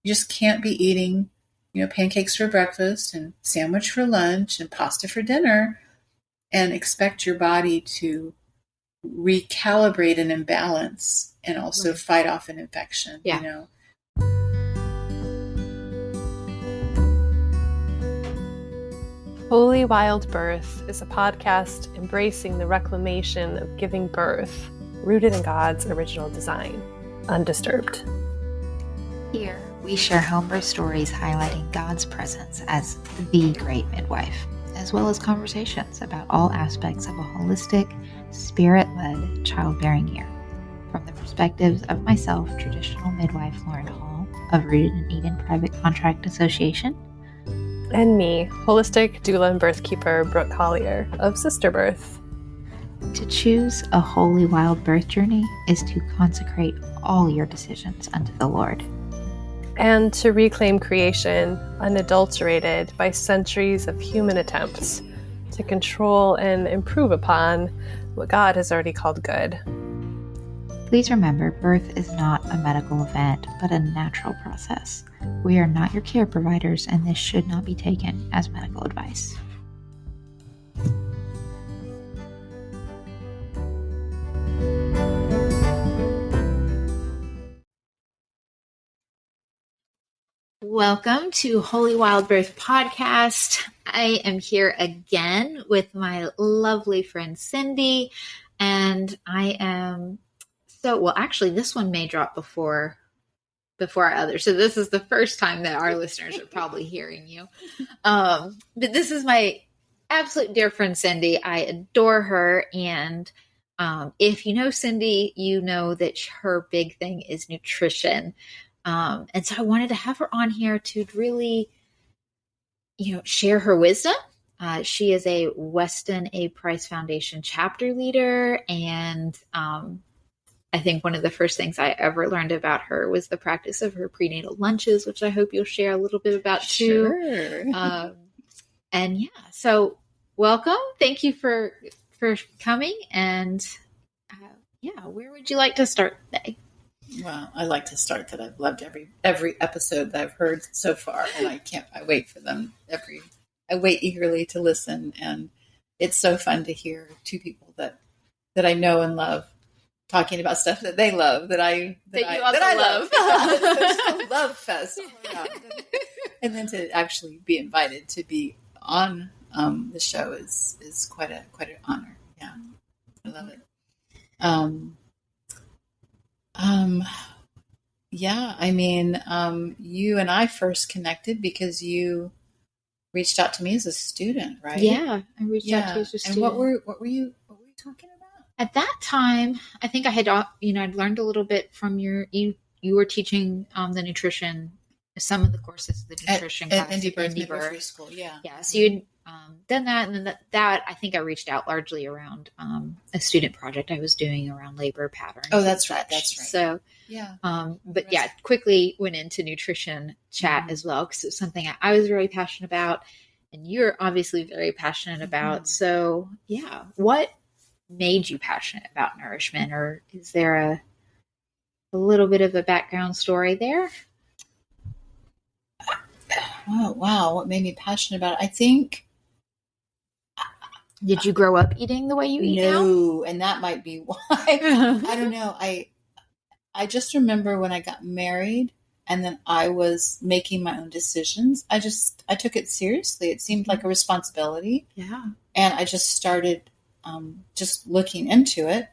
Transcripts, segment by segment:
You just can't be eating, pancakes for breakfast and sandwich for lunch and pasta for dinner and expect your body to recalibrate an imbalance and also fight off an infection, Holy Wild Birth is a podcast embracing the reclamation of giving birth, rooted in God's original design, undisturbed. Here, we share homebirth stories highlighting God's presence as the great midwife, as well as conversations about all aspects of a holistic, spirit-led childbearing year. From the perspectives of myself, traditional midwife Lauren Hall of Rooted in Eden Private Contract Association, and me, holistic doula and birth keeper Brooke Collier of Sister Birth. To choose a holy wild birth journey is to consecrate all your decisions unto the Lord. And to reclaim creation unadulterated by centuries of human attempts to control and improve upon what God has already called good. Please remember, birth is not a medical event, but a natural process. We are not your care providers, and this should not be taken as medical advice. Welcome to Holy Wild Birth Podcast. I am here again with my lovely friend Cindy, and I am actually this one may drop before our others. So this is the first time that our listeners are probably hearing you. But this is my absolute dear friend Cindy. I adore her, and if you know Cindy, you know that her big thing is nutrition. And so I wanted to have her on here to really, share her wisdom. She is a Weston A. Price Foundation chapter leader. And I think one of the first things I ever learned about her was the practice of her prenatal lunches, which I hope you'll share a little bit about too. Sure. So welcome. Thank you for coming. And where would you like to start today? Well, I like to start that I've loved every episode that I've heard so far, and I wait for them I wait eagerly to listen, and it's so fun to hear two people that I know and love talking about stuff that they love, that I love. It's a love fest. Oh my God. And then to actually be invited to be on the show is quite an honor. Yeah, I love it. You and I first connected because you reached out to me as a student, right? Yeah, I reached out to you as a student. And what were you talking about? At that time, I think I had, I'd learned a little bit from you were teaching the nutrition, some of the courses, the nutrition class at Indie Birth School. Yeah. Yeah. So you'd done that. And then that I think I reached out largely around a student project I was doing around labor patterns. Oh, that's right. That's right. So, yeah. Quickly went into nutrition chat as well, because it's something I was very passionate about, and you're obviously very passionate about. So, yeah. What made you passionate about nourishment, or is there a little bit of a background story there? Oh, wow. What made me passionate about it? I think. Did you grow up eating the way you eat now? No, and that might be why. I don't know. I just remember when I got married and then I was making my own decisions. I took it seriously. It seemed like a responsibility. Yeah. And I just started just looking into it.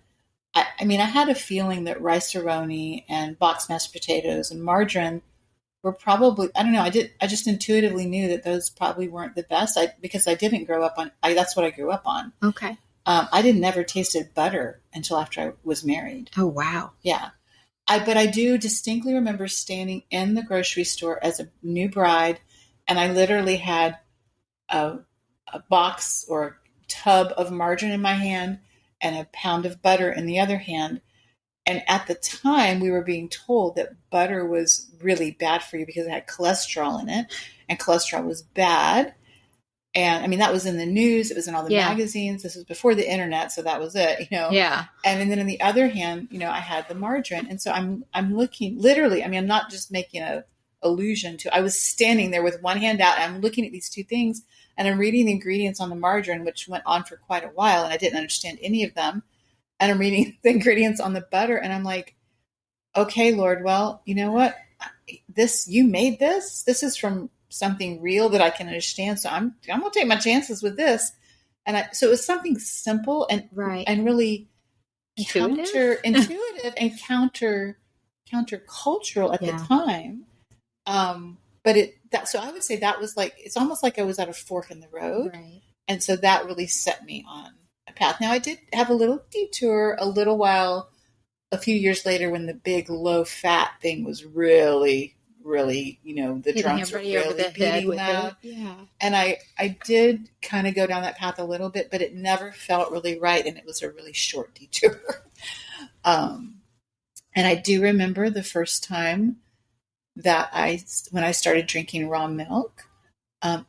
I had a feeling that rice-a-roni and boxed mashed potatoes and margarine were probably, I don't know, I just intuitively knew that those probably weren't the best because I didn't grow up on, that's what I grew up on. Okay. I never tasted butter until after I was married. Oh, wow. Yeah. But I do distinctly remember standing in the grocery store as a new bride, and I literally had a box or a tub of margarine in my hand and a pound of butter in the other hand. And at the time, we were being told that butter was really bad for you because it had cholesterol in it, and cholesterol was bad. And that was in the news. It was in all the magazines. This was before the internet, so that was it, Yeah. And then on the other hand, I had the margarine. And so I'm looking literally, I'm not just making a allusion to. I was standing there with one hand out, and I'm looking at these two things, and I'm reading the ingredients on the margarine, which went on for quite a while, and I didn't understand any of them. And I'm reading the ingredients on the butter, and I'm like, okay, Lord, well, you know what? You made this. This is from something real that I can understand. So I'm going to take my chances with this. So it was something simple and really Intuitive counterintuitive and countercultural at the time. So I would say that was like, it's almost like I was at a fork in the road. Right. And so that really set me on a path. Now I did have a little detour a little while, a few years later, when the big low fat thing was really, really, the drums were really beating loud. Yeah. And I did kind of go down that path a little bit, but it never felt really right. And it was a really short detour. And I do remember the first time that when I started drinking raw milk,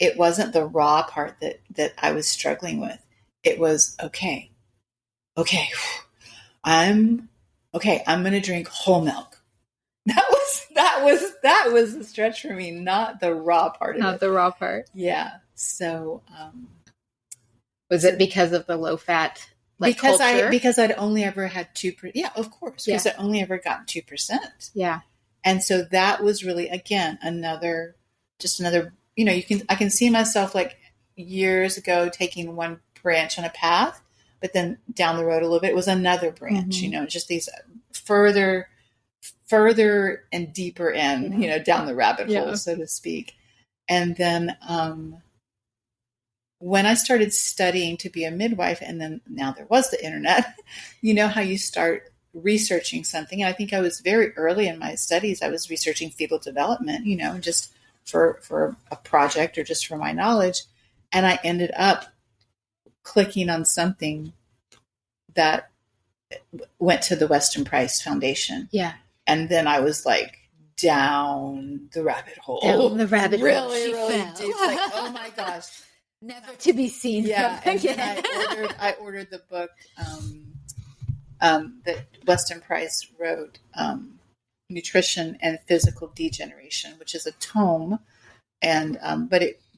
it wasn't the raw part that I was struggling with. It was, okay, I'm going to drink whole milk. That was a stretch for me, not the raw part of it. Not the raw part. Yeah. So, was it because of the low fat? Culture? Because I'd only ever had 2%. Yeah, of course. Because I only ever got 2%. Yeah. And so that was really, again, another, I can see myself like years ago taking one branch on a path, but then down the road a little bit, it was another branch, just these further and deeper in, down the rabbit hole, so to speak. And then, when I started studying to be a midwife, and then now there was the internet, how you start researching something. And I think I was very early in my studies. I was researching fetal development, just for a project or just for my knowledge. And I ended up clicking on something that went to the Weston Price Foundation. Yeah. And then I was like down the rabbit hole. Really, really deep. Like, oh my gosh. Never to be seen. Yeah. And then I ordered the book that Weston Price wrote, Nutrition and Physical Degeneration, which is a tome. And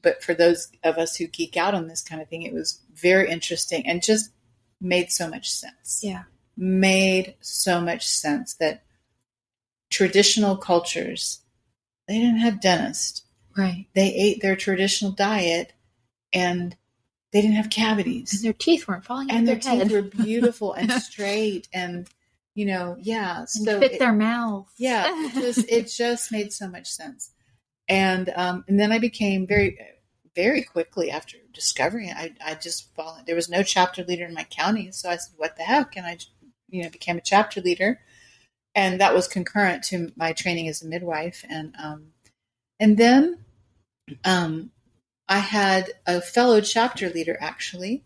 but for those of us who geek out on this kind of thing, it was very interesting and just made so much sense. Yeah. Made so much sense that traditional cultures, they didn't have dentists. Right. They ate their traditional diet and they didn't have cavities. And their teeth weren't falling out and of their head. teeth were beautiful and straight and, yeah. And so fit their mouth. Yeah. It just made so much sense. And then I became very, very quickly after discovering it, I just there was no chapter leader in my county. So I said, what the heck? And I, became a chapter leader. And that was concurrent to my training as a midwife. And then I had a fellow chapter leader actually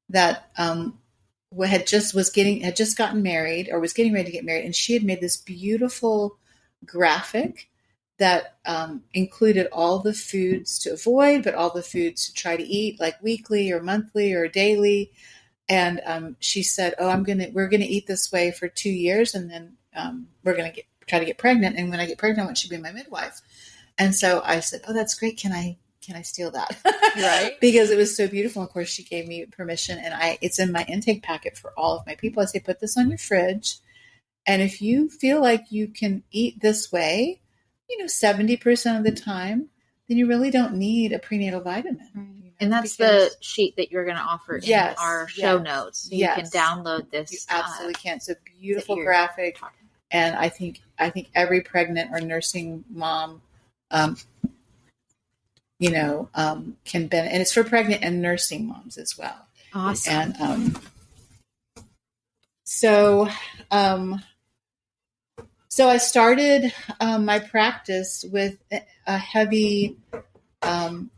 that had just gotten married or was getting ready to get married. And she had made this beautiful graphic that included all the foods to avoid, but all the foods to try to eat, like weekly or monthly or daily. And she said, we're going to eat this way for 2 years. And then we're going to try to get pregnant. And when I get pregnant, I want you to be my midwife. And so I said, oh, that's great. Can I steal that? Right. Because it was so beautiful. Of course, she gave me permission, and it's in my intake packet for all of my people. I say, put this on your fridge. And if you feel like you can eat this way, 70% of the time, then you really don't need a prenatal vitamin. Right. And that's the sheet that you're going to offer in our show notes. So you can download this. You absolutely can. It's a beautiful graphic. And I think every pregnant or nursing mom, can benefit. And it's for pregnant and nursing moms as well. Awesome. And so I started my practice with a heavy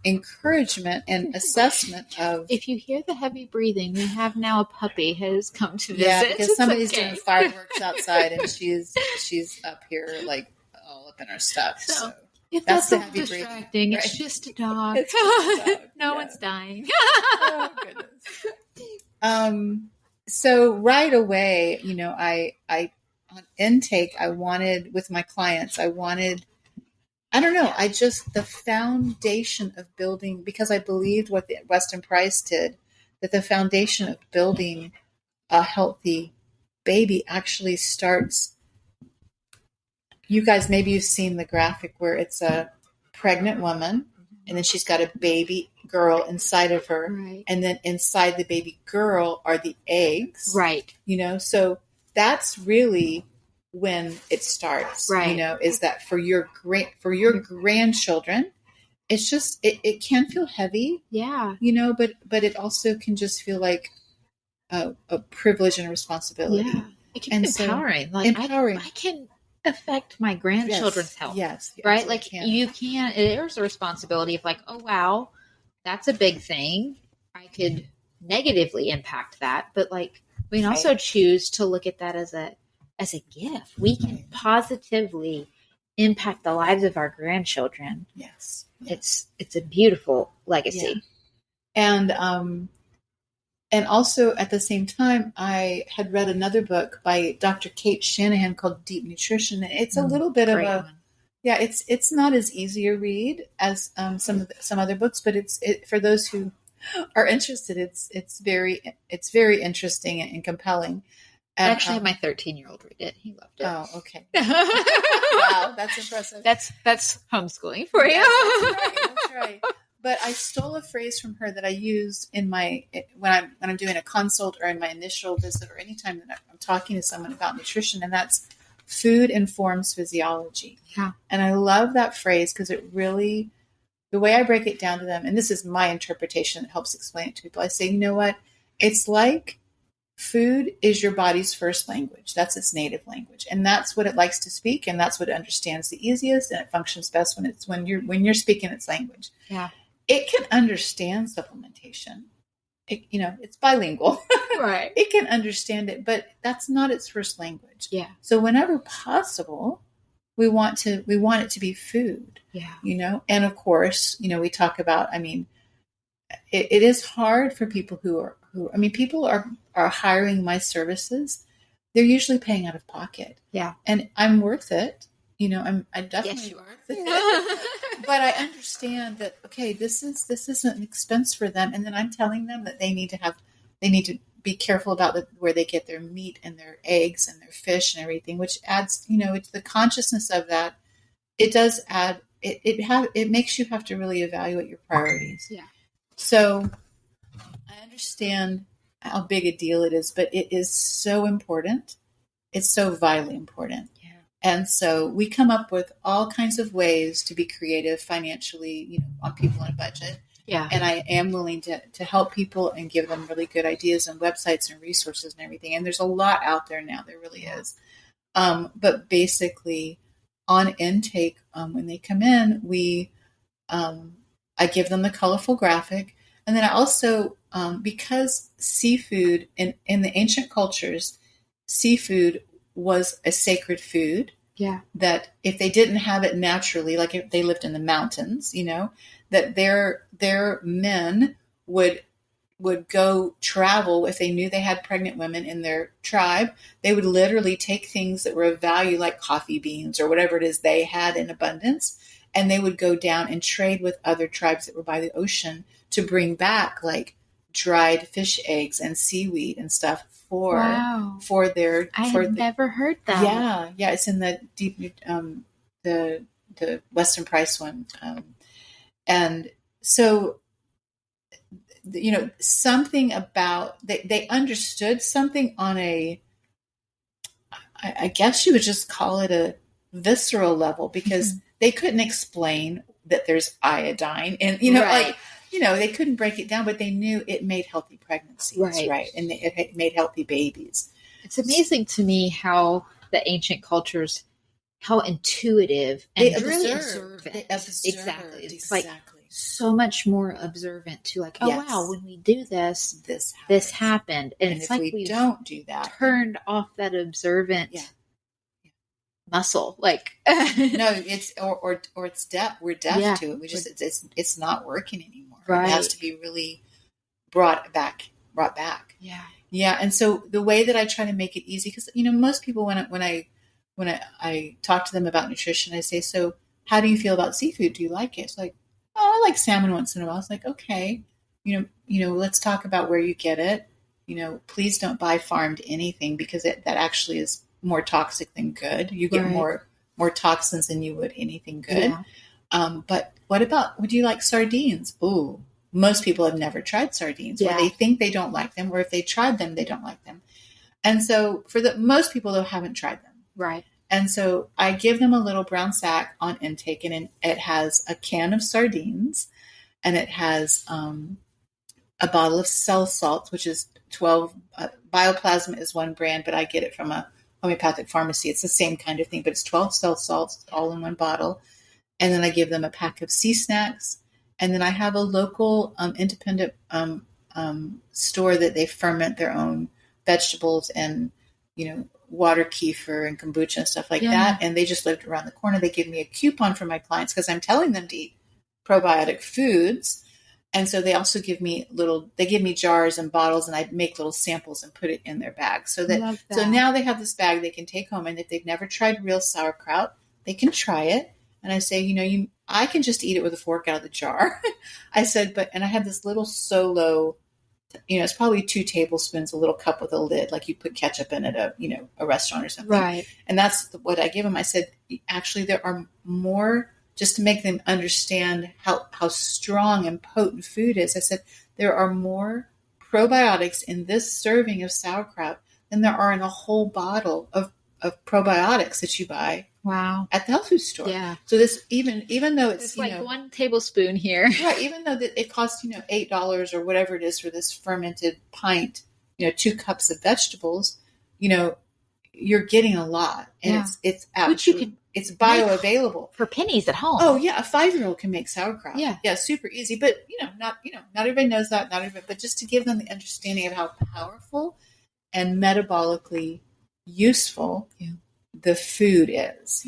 encouragement and assessment of. If you hear the heavy breathing, we have now a puppy has come to visit. Yeah, because somebody's doing fireworks outside, and she's up here like all up in our stuff. So if that's that's the heavy distracting, breathing, it's right? just a dog. It's just a dog. No one's dying. Oh goodness. So right away, I on intake, with my clients, I wanted I don't know. I just, the foundation of building, because I believed what the Weston Price did, that the foundation of building a healthy baby actually starts. You guys, maybe you've seen the graphic where it's a pregnant woman and then she's got a baby girl inside of her. Right. And then inside the baby girl are the eggs. Right. So that's really when it starts, right. Is that for your grandchildren, it's just, it can feel heavy, yeah, but it also can just feel like a privilege and a responsibility. Yeah. It can be empowering. Empowering. I can affect my grandchildren's health. Yes. Right? Like you can't, there's a responsibility of like, oh, wow, that's a big thing. I could negatively impact that. But like, we can also choose to look at that as a gift. We can positively impact the lives of our grandchildren. Yes. It's a beautiful legacy. Yeah. And also at the same time, I had read another book by Dr. Kate Shanahan called Deep Nutrition. It's a little bit of a, it's not as easy a read as some other books, but it's for those who are interested. It's very interesting and compelling. I actually had my 13-year-old read it. He loved it. Oh, okay. Wow, that's impressive. That's homeschooling for you. Yes, that's right. But I stole a phrase from her that I use in when I'm doing a consult or in my initial visit or anytime that I'm talking to someone about nutrition, and that's food informs physiology. Yeah. And I love that phrase because it really, the way I break it down to them, and this is my interpretation that helps explain it to people, I say, you know what? It's like food is your body's first language. That's its native language. And that's what it likes to speak, and that's what it understands the easiest, and it functions best when you're speaking its language. Yeah. It can understand supplementation. It's bilingual. Right. It can understand it, but that's not its first language. Yeah. So whenever possible, we want it to be food. Yeah. And of course, we talk about, it is hard for people people are hiring my services. They're usually paying out of pocket. Yeah. And I'm worth it. I definitely yes, you are. But I understand that, okay, this isn't an expense for them. And then I'm telling them that they need to be careful about where they get their meat and their eggs and their fish and everything, which adds, it's the consciousness of that. It does add, it makes you have to really evaluate your priorities. Yeah. So I understand how big a deal it is, but it is so important. It's so vitally important. Yeah. And so we come up with all kinds of ways to be creative financially, on people on a budget. Yeah. And I am willing to help people and give them really good ideas and websites and resources and everything. And there's a lot out there now. There really is. But basically on intake, when they come in, I give them the colorful graphic. And then I also, because seafood in the ancient cultures, seafood was a sacred food. Yeah. That if they didn't have it naturally, like if they lived in the mountains, that their men would go travel. If they knew they had pregnant women in their tribe, they would literally take things that were of value, like coffee beans or whatever it is they had in abundance, and they would go down and trade with other tribes that were by the ocean to bring back like dried fish eggs and seaweed and stuff for their. I had never heard that. Yeah, it's in the deep the Weston Price one, and so something about they understood something on a, I guess you would just call it a visceral level, because they couldn't explain that there's iodine and right. They couldn't break it down, but they knew it made healthy pregnancies, right? And it made healthy babies. It's amazing to me how the ancient cultures, how intuitive and really observant. Exactly. It's like so much more observant to like, wow, when we do this happened. And it's if like we don't do that, turned off that observant muscle. Like no, it's or it's deaf. We're deaf to it. We just it's not working anymore. Right. It has to be really brought back. Yeah. Yeah. And so the way that I try to make it easy, because most people when I talk to them about nutrition, I say, so how do you feel about seafood? Do you like it? It's like, oh, I like salmon once in a while. It's like, okay, let's talk about where you get it. Please don't buy farmed anything because that actually is more toxic than good. You get more toxins than you would anything good. Yeah. But would you like sardines? Ooh, most people have never tried sardines, or they think they don't like them, or if they tried them, they don't like them. And so most people though haven't tried them. Right. And so I give them a little brown sack on intake, and it has a can of sardines, and it has a bottle of cell salts, which is 12. Bioplasma is one brand, but I get it from a homeopathic pharmacy. It's the same kind of thing, but it's 12 cell salts all in one bottle. And then I give them a pack of sea snacks. And then I have a local independent store that they ferment their own vegetables and, water kefir and kombucha and stuff like that. And they just lived around the corner. They give me a coupon for my clients because I'm telling them to eat probiotic foods. And so they also give me jars and bottles, and I make little samples and put it in their bag. So now they have this bag they can take home. And if they've never tried real sauerkraut, they can try it. And I say, I can just eat it with a fork out of the jar. I said, and I have this little solo, it's probably 2 tablespoons, a little cup with a lid, like you put ketchup in at a restaurant or something. Right. And that's what I give them. I said, actually, there are more, just to make them understand how strong and potent food is. I said, there are more probiotics in this serving of sauerkraut than there are in a whole bottle of probiotics that you buy. Wow. At the health food store. Yeah. So this, even though it's like 1 tablespoon here. Right. Even though that it costs, $8 or whatever it is for this fermented pint, 2 cups of vegetables, you're getting a lot. And it's actually, it's bioavailable for pennies at home. Oh yeah. A 5-year-old can make sauerkraut. Yeah. Yeah. Super easy. But, not everybody knows that. Not everybody, but just to give them the understanding of how powerful and metabolically useful the food is,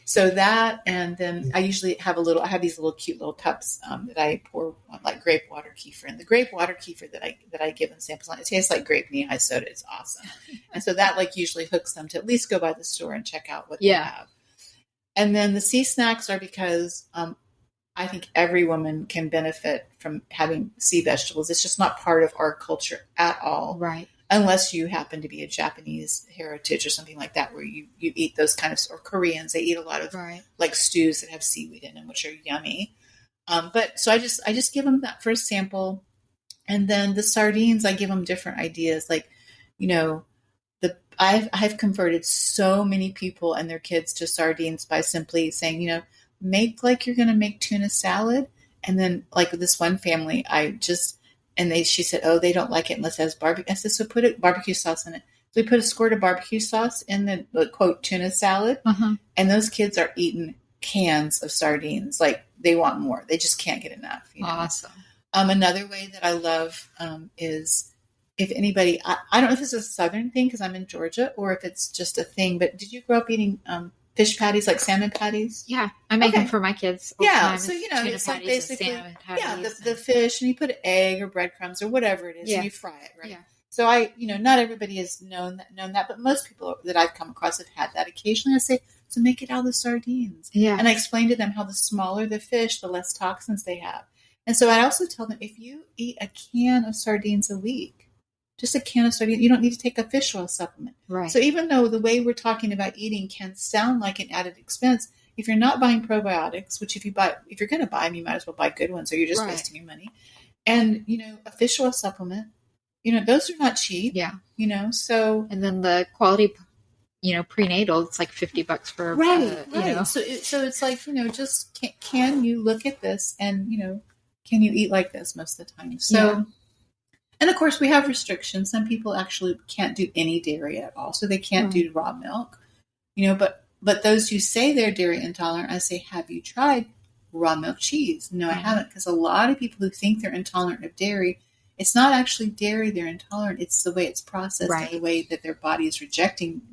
so that, and then I usually have I have these cute little cups that I pour like grape water kefir, and the grape water kefir that I give them samples on, it tastes like grape knee-high soda. It's awesome. And so that usually hooks them to at least go by the store and check out what they have. And then the sea snacks are because I think every woman can benefit from having sea vegetables. It's just not part of our culture at all. Right. Unless you happen to be a Japanese heritage or something like that, where you eat those kind of, or Koreans, they eat a lot of like stews that have seaweed in them, which are yummy. But so I just give them that first sample. And then the sardines, I give them different ideas. Like, I've converted so many people and their kids to sardines by simply saying, make like you're going to make tuna salad. And then like this one family, she said, oh, they don't like it unless it has barbecue. I said, so put barbecue sauce in it. So we put a squirt of barbecue sauce in the quote tuna salad. Uh-huh. And those kids are eating cans of sardines. Like they want more. They just can't get enough. Awesome. Another way that I love is if anybody, I don't know if this is a Southern thing because I'm in Georgia or if it's just a thing, but did you grow up eating fish patties, like salmon patties? Yeah, I make them for my kids all the time. So it's like basically the fish, and you put an egg or breadcrumbs or whatever it is, and you fry it, right? Yeah. So not everybody has known that, but most people that I've come across have had that. Occasionally, I say, so make it out of the sardines, and I explain to them how the smaller the fish, the less toxins they have. And so I also tell them, if you eat a can of sardines a week, just a can of sardines, you don't need to take a fish oil supplement. Right. So even though the way we're talking about eating can sound like an added expense, if you're not buying probiotics, which if you're going to buy them, you might as well buy good ones or you're just wasting your money. And, a fish oil supplement, those are not cheap. Yeah. So. And then the quality, prenatal, it's like $50 for, right. So it's like, just can you look at this and, can you eat like this most of the time? So. Yeah. And of course, we have restrictions. Some people actually can't do any dairy at all, so they can't do raw milk. But those who say they're dairy intolerant, I say, have you tried raw milk cheese? No, I haven't, because a lot of people who think they're intolerant of dairy, it's not actually dairy they're intolerant. It's the way it's processed and the way that their body is rejecting,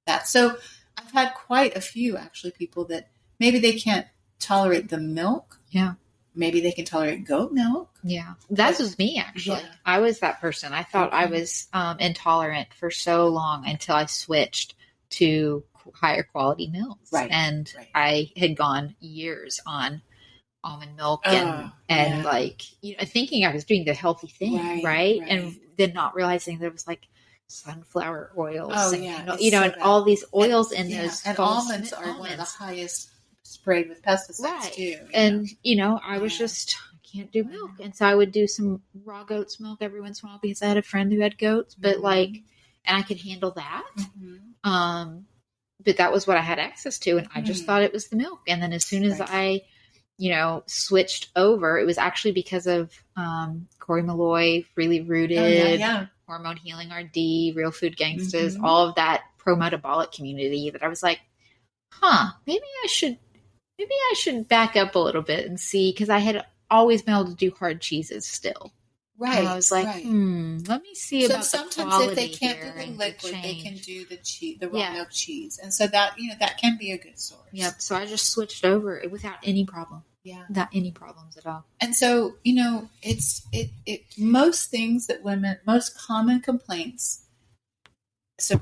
that. So I've had quite a few actually people that maybe they can't tolerate the milk. Yeah. Maybe they can tolerate goat milk. Yeah. That was me, actually. Yeah. I was that person. I thought I was intolerant for so long until I switched to higher quality milks. Right. And Right. I had gone years on almond milk and yeah. like, thinking I was doing the healthy thing. Right. And then not realizing that it was like sunflower oils and and all these oils in those. And almonds are one of the highest sprayed with pesticides too. And, I was just, I can't do milk. And so I would do some raw goat's milk every once in a while because I had a friend who had goats, but and I could handle that. But that was what I had access to. And I just thought it was the milk. And then as soon as I, switched over, it was actually because of Corey Malloy, Freely Rooted, Hormone Healing RD, Real Food Gangsters, all of that pro-metabolic community that I was like, maybe I should back up a little bit and see, because I had always been able to do hard cheeses still. Right. And I was like, let me see about the quality. Sometimes if they can't do the liquid, they can do the cheese, the raw milk cheese. And so that, that can be a good source. Yep. So I just switched over without any problem. Yeah. Without any problems at all. And so, it's most things that most common complaints. So,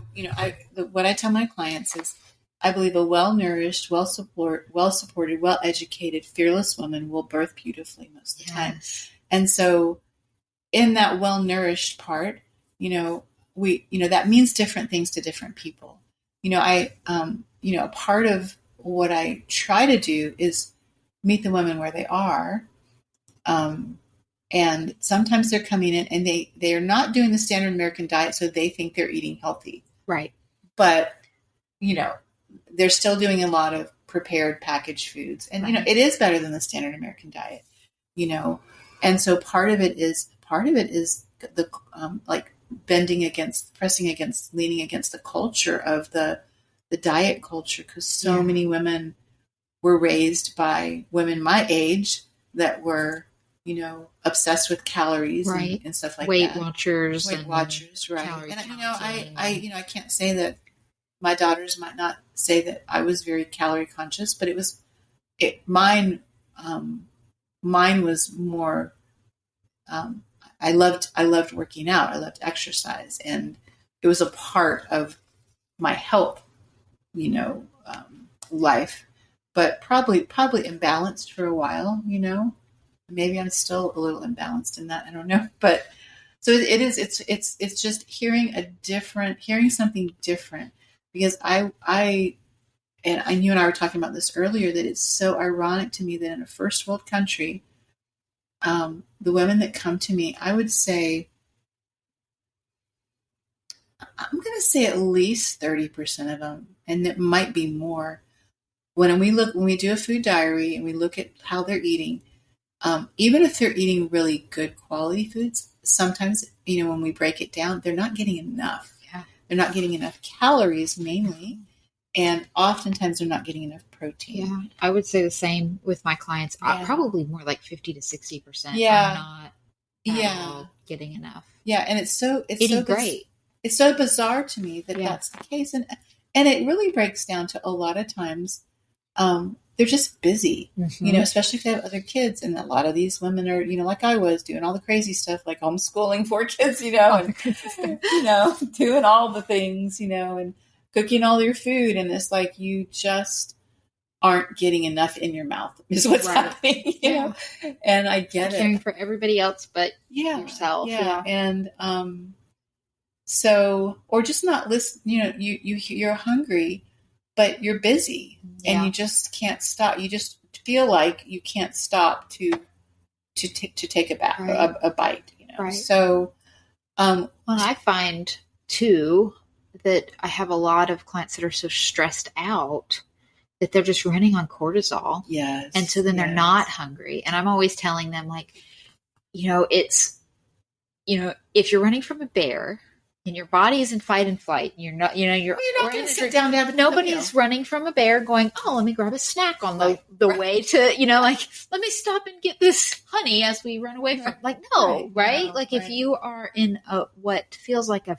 what I tell my clients is, I believe a well-nourished, well-supported, well-educated, fearless woman will birth beautifully most of the time. And so in that well-nourished part, that means different things to different people. Part of what I try to do is meet the women where they are. And sometimes they're coming in and they are not doing the standard American diet, so they think they're eating healthy. Right. But, they're still doing a lot of prepared packaged foods. And, it is better than the standard American diet, And so part of it is the, pressing against, leaning against the culture of the diet culture. Cause so many women were raised by women my age that were, obsessed with calories and stuff like Weight that. Watchers. Weight Watchers. Right. And, I can't say that my daughters might not say that I was very calorie conscious, but mine was more, I loved working out. I loved exercise, and it was a part of my health, life, but probably imbalanced for a while, maybe I'm still a little imbalanced in that. I don't know, but so it's just hearing something different, because you and I were talking about this earlier, that it's so ironic to me that in a first world country, the women that come to me, I would say, I'm going to say at least 30% of them, and it might be more. When we do a food diary and we look at how they're eating, even if they're eating really good quality foods, sometimes, when we break it down, they're not getting enough. Yeah. They're not getting enough calories mainly. And oftentimes they're not getting enough protein. Yeah, I would say the same with my clients. Probably more like 50 to 60%. Yeah, not at all getting enough. Yeah, and it's so great. It's so bizarre to me that that's the case, and it really breaks down to a lot of times they're just busy, especially if they have other kids, and a lot of these women are, like I was, doing all the crazy stuff, like homeschooling 4 kids, and doing all the things, and cooking all your food, and it's like you just aren't getting enough in your mouth is what's happening, you know? And I get caring for everybody else but yourself. Yeah. And so, or just not listen, you're hungry, but you're busy and you just can't stop. You just feel like you can't stop to take a bite, Right. So, well, I find too that I have a lot of clients that are so stressed out that they're just running on cortisol. Yes. And so then they're not hungry. And I'm always telling them, like, it's, if you're running from a bear and your body is in fight and flight, you're not, you're not going to sit down to have nobody's running from a bear going, oh, let me grab a snack on the way to, like, let me stop and get this honey as we run away from, like, no, right? No, like if you are in what feels like a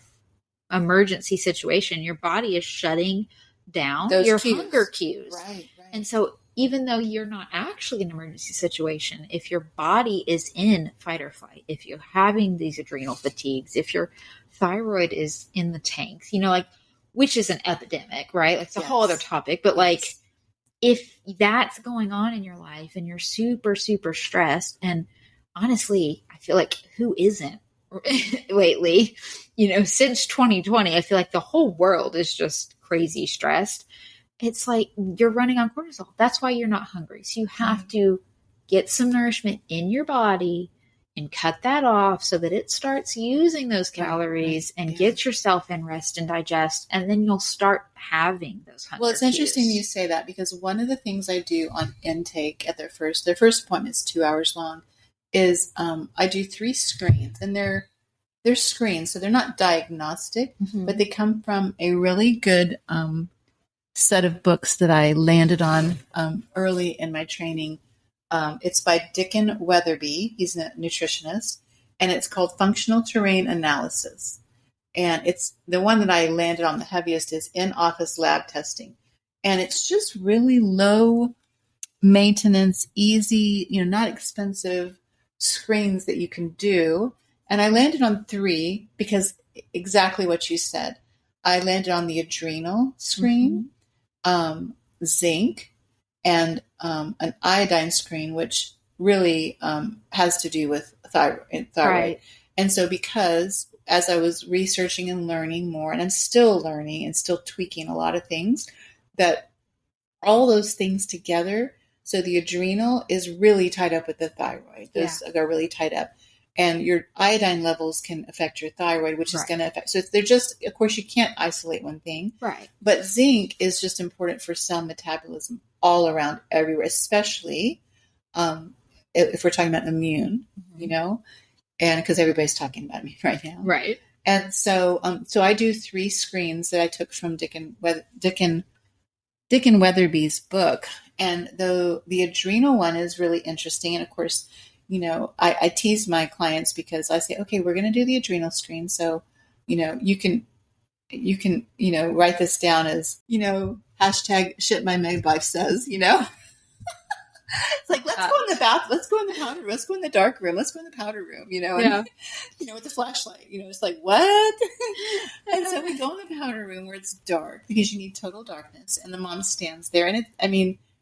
emergency situation, your body is shutting down your hunger cues. Right. And so even though you're not actually in an emergency situation, if your body is in fight or flight, if you're having these adrenal fatigues, if your thyroid is in the tanks, like which is an epidemic, right? Like it's a whole other Yes. topic, but like if that's going on in your life and you're super, super stressed, and honestly, I feel like who isn't lately, since 2020, I feel like the whole world is just crazy stressed. It's like you're running on cortisol. That's why you're not hungry. So you have to get some nourishment in your body and cut that off so that it starts using those calories and get yourself in rest and digest. And then you'll start having those hunger Well, it's interesting cues. you say that, because one of the things I do on intake at their first appointment is 2 hours long, is I do 3 screens, and they're screens, so they're not diagnostic, but they come from a really good set of books that I landed on early in my training. It's by Dickon Weatherby. He's a nutritionist, and it's called Functional Terrain Analysis. And it's the one that I landed on the heaviest is in-office lab testing. And it's just really low maintenance, easy, not expensive screens that you can do. And I landed on 3 because exactly what you said. I landed on the adrenal screen, zinc, and an iodine screen, which really has to do with thyroid. Right. And so because as I was researching and learning more, and I'm still learning and still tweaking a lot of things, that all those things together, so the adrenal is really tied up with the thyroid. Those are really tied up. And your iodine levels can affect your thyroid, which is going to affect. So they're just, of course, you can't isolate one thing. Right. But zinc is just important for cell metabolism all around everywhere, especially if we're talking about immune, and because everybody's talking about me right now. Right. And so I do 3 screens that I took from Dickon Weatherby's book. And the adrenal one is really interesting. And of course, I tease my clients because I say, okay, we're going to do the adrenal screen. So, you can, write this down as, hashtag shit my midwife says, It's like, let's go in the bath, let's go in the powder room, let's go in the dark room, let's go in the powder room, and, with the flashlight, it's like, what? And so we go in the powder room where it's dark because you need total darkness. And the mom stands there, and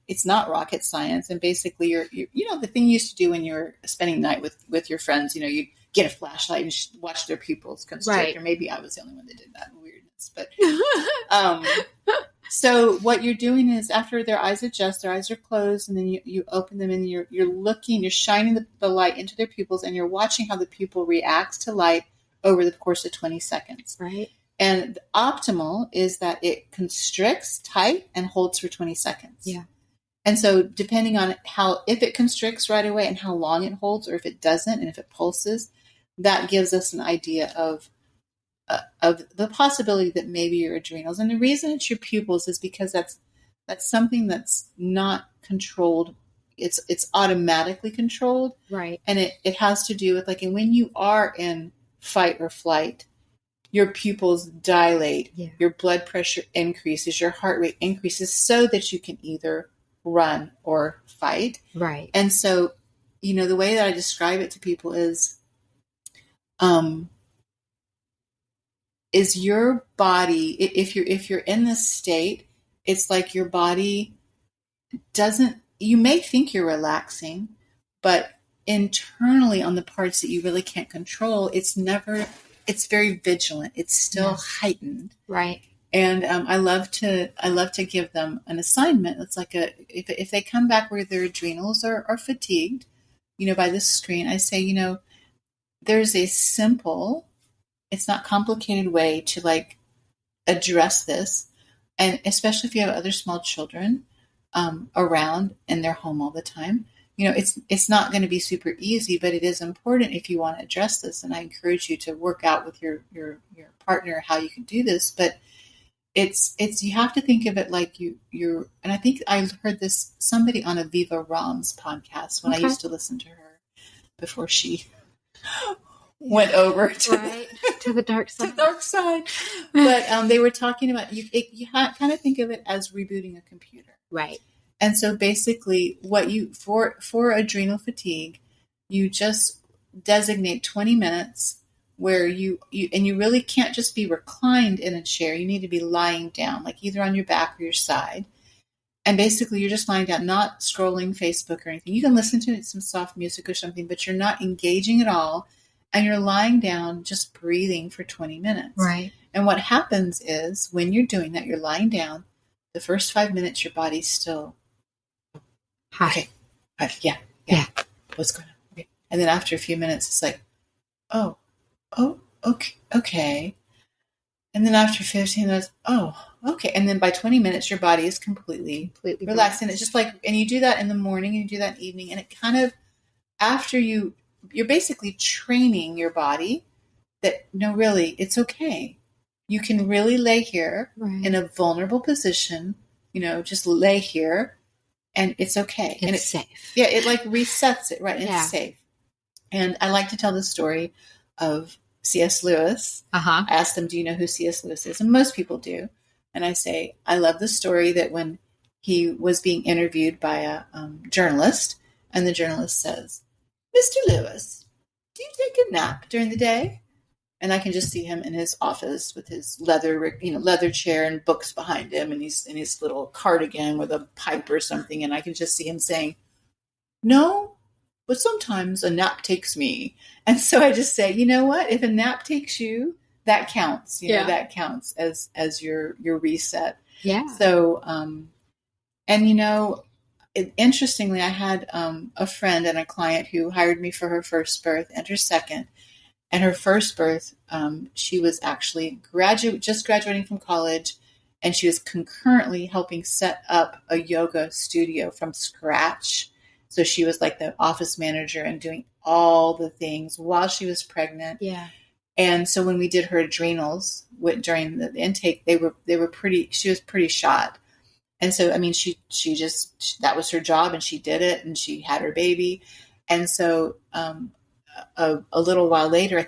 it's not rocket science. And basically you're the thing you used to do when you were spending the night with your friends, you get a flashlight and watch their pupils constrict. Right. Or maybe I was the only one that did that weirdness. But so what you're doing is after their eyes adjust, their eyes are closed, and then you open them and you're looking, you're shining the light into their pupils, and you're watching how the pupil reacts to light over the course of 20 seconds. Right. And the optimal is that it constricts tight and holds for 20 seconds. Yeah. And so depending on if it constricts right away and how long it holds, or if it doesn't, and if it pulses, that gives us an idea of the possibility that maybe your adrenals. And the reason it's your pupils is because that's something that's not controlled. It's automatically controlled. Right. And it has to do with and when you are in fight or flight, your pupils dilate, your blood pressure increases, your heart rate increases so that you can either run or fight. Right. And so, the way that I describe it to people is your body, if you're in this state, it's like your body you may think you're relaxing, but internally on the parts that you really can't control, it's very vigilant. It's still heightened. Right. And I love to give them an assignment. It's like if they come back where their adrenals are fatigued, by this screen, I say, there's a simple, it's not complicated way to address this. And especially if you have other small children around and they're home all the time, it's not going to be super easy, but it is important if you want to address this. And I encourage you to work out with your partner how you can do this. But it's you have to think of it like you're, and I think I heard this somebody on Aviva Romm's podcast when I used to listen to her before she went over to the dark side. To the dark side. But they were talking about you kind of think of it as rebooting a computer. Right. And so basically what for adrenal fatigue, you just designate 20 minutes where you really can't just be reclined in a chair. You need to be lying down, like either on your back or your side. And basically, you're just lying down, not scrolling Facebook or anything. You can listen to some soft music or something, but you're not engaging at all. And you're lying down, just breathing for 20 minutes. Right. And what happens is when you're doing that, you're lying down, the first 5 minutes, your body's still, Hi. Okay. Yeah. What's going on? Okay. And then after a few minutes, it's like, oh, okay. And then after 15 minutes, okay. And then by 20 minutes, your body is completely relaxed. And it's just like, and you do that in the morning and you do that in the evening. And it kind of, after you're basically training your body that, no, really, it's okay. You can really lay here in a vulnerable position, just lay here and it's okay. And it's safe. Yeah, it like resets it, right? And Yeah. It's safe. And I like to tell the story of C.S. Lewis. Uh-huh. I asked them, do you know who C.S. Lewis is? And most people do. And I say, I love the story that when he was being interviewed by a journalist, and the journalist says, Mr. Lewis, do you take a nap during the day? And I can just see him in his office with his leather chair and books behind him, and he's in his little cardigan with a pipe or something. And I can just see him saying, no, but sometimes a nap takes me. And so I just say, you know what? If a nap takes you, that counts. That counts as your reset. Yeah. So, interestingly, I had a friend and a client who hired me for her first birth and her second. And her first birth, she was actually just graduating from college, and she was concurrently helping set up a yoga studio from scratch. So she was like the office manager and doing all the things while she was pregnant. Yeah. And so when we did her adrenals during the intake, she was pretty shot. And so, I mean, she just, that was her job and she did it and she had her baby. And so, a little while later, I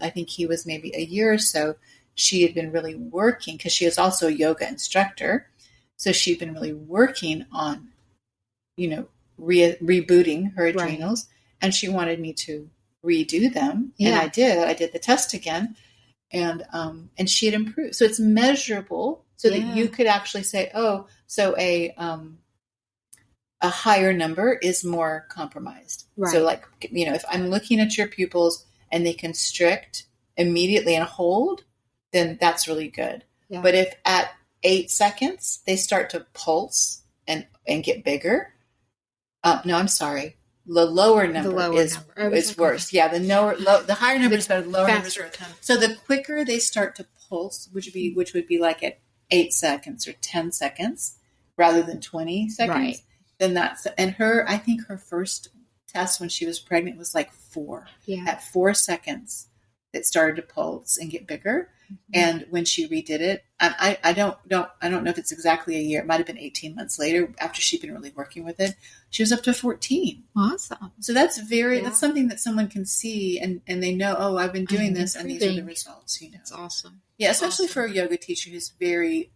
think he was maybe a year or so, she had been really working because she is also a yoga instructor. So she'd been really working on, rebooting her adrenals, and she wanted me to redo them. Yeah. And I did the test again, and she had improved. So it's measurable so that you could actually say, so a higher number is more compromised. Right. So like, if I'm looking at your pupils and they constrict immediately and hold, then that's really good. Yeah. But if at 8 seconds, they start to pulse and get bigger. No, I'm sorry. The lower number is worse. Yeah. The higher number is better. The lower number is worse. So the quicker they start to pulse, which would be like at 8 seconds or 10 seconds rather than 20 seconds. Right. Then I think her first test when she was pregnant was like 4. Yeah. At 4 seconds, it started to pulse and get bigger. Mm-hmm. And when she redid it, I don't know if it's exactly a year. It might have been 18 months later after she'd been really working with it. She was up to 14. Awesome. So that's that's something that someone can see and they know, I've been doing this and these are the results. That's awesome. Yeah, especially for a yoga teacher who's very,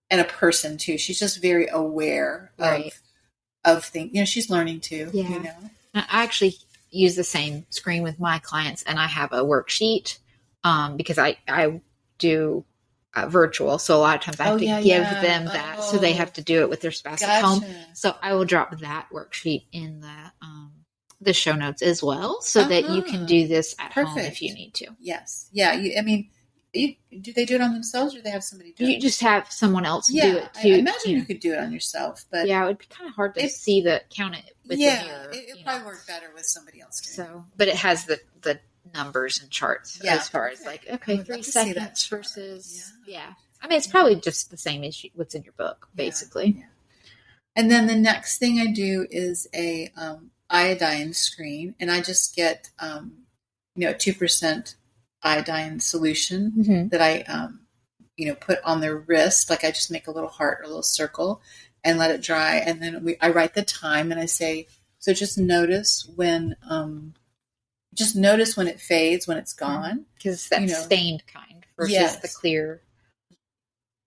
and a person too. She's just very aware of things. She's learning too. Yeah. I actually use the same screen with my clients, and I have a worksheet because I do virtual. So a lot of times I have to give them that. So they have to do it with their spouse at home. So I will drop that worksheet in the show notes as well so that you can do this at home if you need to. Yes. Yeah. Do they do it on themselves or do they have somebody do it? You just have someone else do it too. I imagine you could do it on yourself, but it would be kind of hard to count it with it probably work better with somebody else doing it. But it has the numbers and charts as far as 3 seconds versus I mean, it's probably just the same issue what's in your book basically. Yeah. And then the next thing I do is a iodine screen, and I just get 2% iodine solution that I put on their wrist. Like I just make a little heart or a little circle and let it dry, and then I write the time and I say, so just notice when it fades, when it's gone, because that's stained kind versus the clear.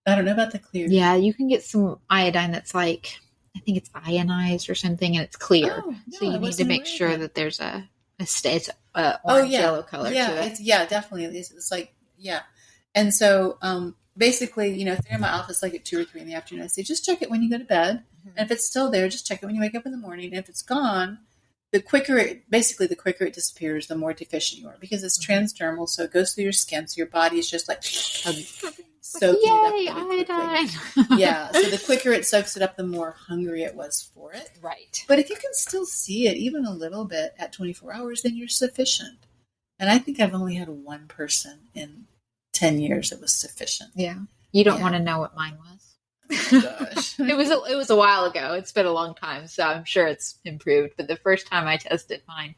I don't know about the clear. Yeah, you can get some iodine that's like, I think it's ionized or something, and it's clear. So you need to make sure that there's a It's orange, Oh yeah. yellow color Yeah. to it. Definitely. It's like, yeah. And so, basically, if they're in my office like at 2 or 3 in the afternoon, I say, just check it when you go to bed. And if it's still there, just check it when you wake up in the morning. And if it's gone, the quicker it disappears, the more deficient you are, because it's transdermal. So it goes through your skin. So your body is just like soaking Yay, it up really iodine. quickly. Yeah. So the quicker it soaks it up, the more hungry it was for it. Right. But if you can still see it even a little bit at 24 hours, then you're sufficient. And I think I've only had one person in 10 years that was sufficient. Yeah. You don't want to know what mine was. Oh, gosh. It was a while ago. It's been a long time, so I'm sure it's improved. But the first time I tested mine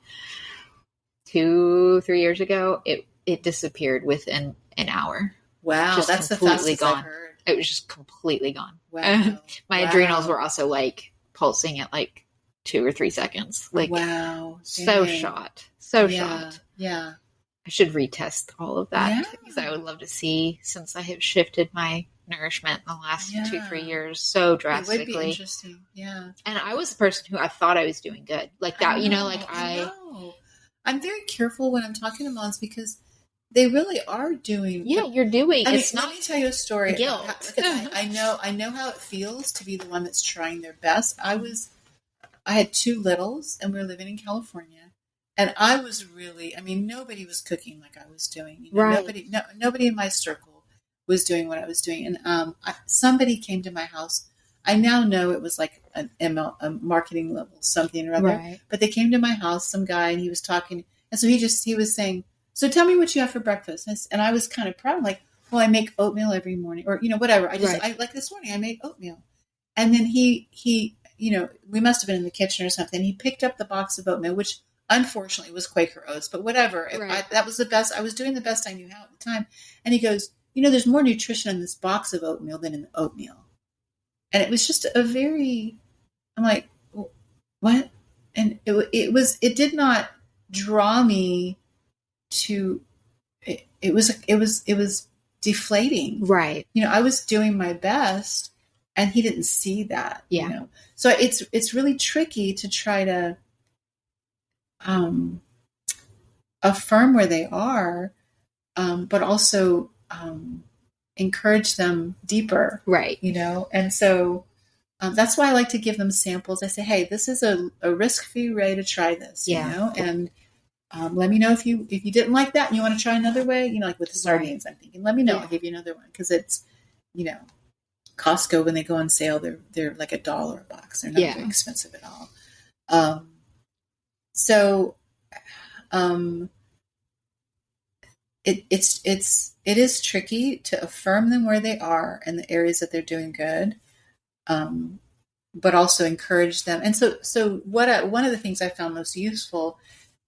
2-3 years ago, it disappeared within an hour. Wow, Just that's completely the fastest gone. I've heard. It was just completely gone. Wow. My adrenals were also like pulsing at like 2 or 3 seconds. Like, wow. so Dang. shocked. Yeah. Yeah. I should retest all of that Yeah. because I would love to see, since I have shifted my nourishment in the last Yeah. 2-3 years so It would be drastically. interesting. Yeah. And I was the person who I thought I was doing good. Like that, I know. I'm very careful when I'm talking to moms because they really are doing. Yeah, you're doing. It's let not me tell you a story. guilt. I know how it feels to be the one that's trying their best. I had 2 littles, and we were living in California, and I was really. Nobody was cooking like I was doing. Right. Nobody in my circle was doing what I was doing, and somebody came to my house. I now know it was like a marketing level something or other. Right. But they came to my house, some guy, and he was talking, and so he was saying, "So tell me what you have for breakfast." And I was kind of proud. I'm like, "Well, I make oatmeal every morning," or whatever. I like this morning I made oatmeal, and then he we must have been in the kitchen or something. He picked up the box of oatmeal, which unfortunately was Quaker Oats, but whatever. Right. That was the best. I was doing the best I knew how at the time. And he goes, "There's more nutrition in this box of oatmeal than in the oatmeal." And it was just I'm like, what? And it did not draw me to, it was deflating. Right. I was doing my best and he didn't see that, Yeah. So it's really tricky to try to, affirm where they are, but also, encourage them deeper. Right. And so that's why I like to give them samples. I say, hey, this is a risk-free way to try this, and let me know if you didn't like that and you want to try another way, like with the sardines, I'm thinking, let me know. Yeah. I'll give you another one. Cause it's, Costco, when they go on sale, they're like $1 a box. They're not very expensive at all. It is tricky to affirm them where they are in the areas that they're doing good, but also encourage them. And so one of the things I found most useful,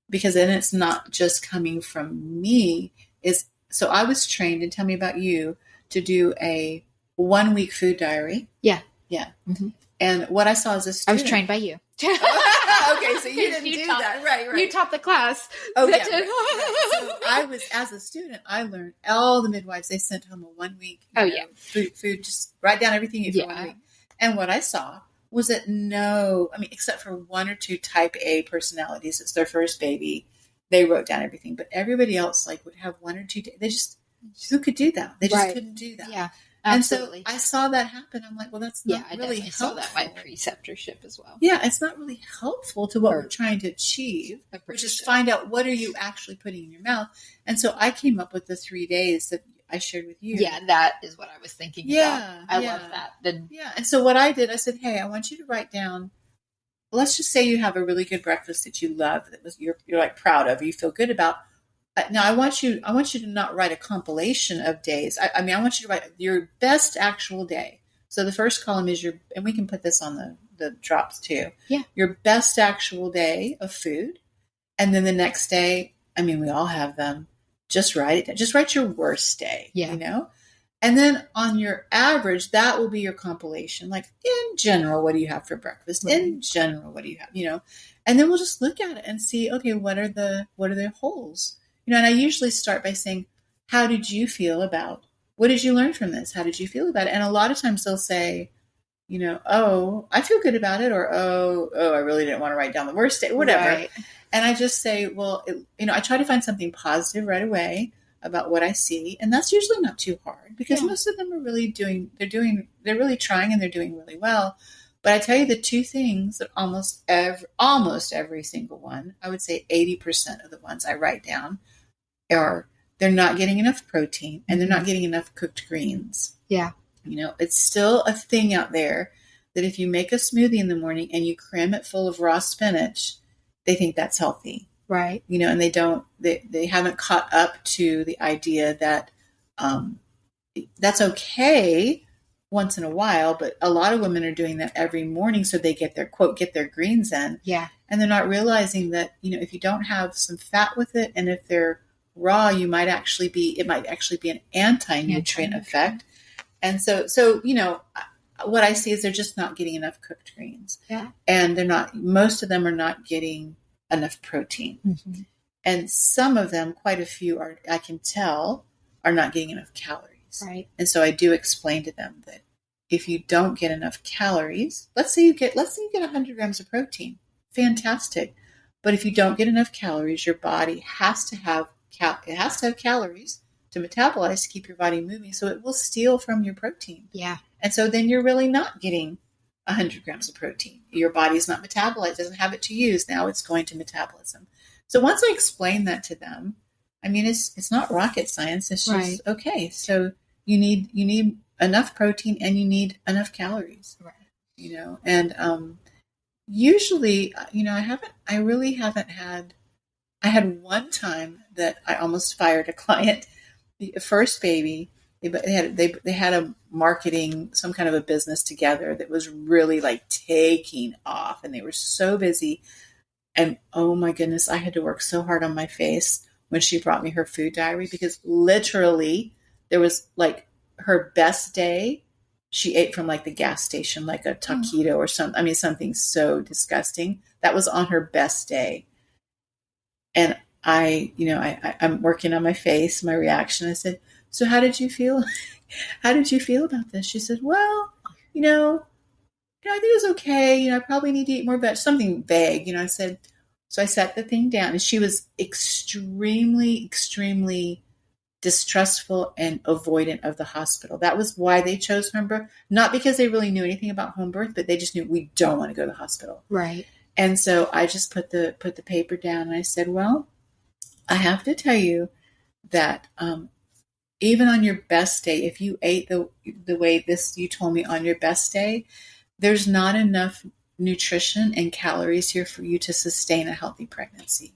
because then it's not just coming from me, is, so I was trained, and tell me about you, to do a 1-week food diary. Yeah. Yeah. Mm-hmm. And what I saw as a student. I was trained by you. Okay, so you didn't do that. Right. You taught the class. Oh, yeah. So I was, as a student, I learned all the midwives, they sent home a 1-week food, just write down everything you eat for 1 week. And what I saw was that except for 1 or 2 type A personalities, it's their first baby, they wrote down everything. But everybody else would have 1 or 2 days. Who could do that? They just couldn't do that. Yeah. Absolutely. And so I saw that happen. I'm like, well, that's not really helpful. I saw that my preceptorship as well. Yeah, it's not really helpful to what we're trying to achieve, which is find out what are you actually putting in your mouth. And so I came up with the 3 days that I shared with you. Yeah, that is what I was thinking about. I love that. And so what I did, I said, hey, I want you to write down, let's just say you have a really good breakfast that you love, that was you're like proud of, you feel good about. Now I want you to not write a compilation of days. I want you to write your best actual day. So the first column is and we can put this on the drops too. Yeah. Your best actual day of food. And then the next day, we all have them. Just write it down. Just write your worst day. Yeah. And then on your average, that will be your compilation. Like, in general, what do you have for breakfast? Right. In general, what do you have? And then we'll just look at it and see, okay, what are the holes? And I usually start by saying, how did you feel about, what did you learn from this? How did you feel about it? And a lot of times they'll say, oh, I feel good about it. Or, oh, I really didn't want to write down the worst day, whatever. Right. And I just say, well, I try to find something positive right away about what I see. And that's usually not too hard because most of them are really they're really trying and they're doing really well. But I tell you the two things that almost every single one, I would say 80% of the ones I write down are they're not getting enough protein and they're not getting enough cooked greens. Yeah. It's still a thing out there that if you make a smoothie in the morning and you cram it full of raw spinach, they think that's healthy. Right. And they haven't caught up to the idea that that's okay once in a while, but a lot of women are doing that every morning so they get their greens in. Yeah. And they're not realizing that, if you don't have some fat with it and if they're raw, it might actually be an anti-nutrient effect. And so what I see is they're just not getting enough cooked greens. Yeah. And most of them are not getting enough protein. Mm-hmm. And some of them, quite a few I can tell, are not getting enough calories. Right. And so I do explain to them that if you don't get enough calories, let's say you get 100 grams of protein, fantastic. But if you don't get enough calories, your body has to have calories to metabolize to keep your body moving. So it will steal from your protein. Yeah. And so then you're really not getting 100 grams of protein. Your body's not metabolized, doesn't have it to use. Now it's going to metabolism. So once I explain that to them, it's not rocket science. It's just, okay, so you need enough protein and you need enough calories. Right. And usually, I really haven't had. I had one time that I almost fired a client. The first baby, they had a marketing, some kind of a business together that was really like taking off, and they were so busy. And oh my goodness, I had to work so hard on my face when she brought me her food diary, because literally there was like her best day. She ate from like the gas station, like a taquito or something. Something so disgusting. That was on her best day. And I'm working on my face, my reaction. I said, so how did you feel? How did you feel about this? She said, well, I think it was okay. I probably need to eat more veg, something vague. I said, so I set the thing down, and she was extremely, extremely distrustful and avoidant of the hospital. That was why they chose home birth. Not because they really knew anything about home birth, but they just knew we don't want to go to the hospital. Right. And so I just put the paper down, and I said, well, I have to tell you that even on your best day, if you ate the way you told me on your best day, there's not enough nutrition and calories here for you to sustain a healthy pregnancy.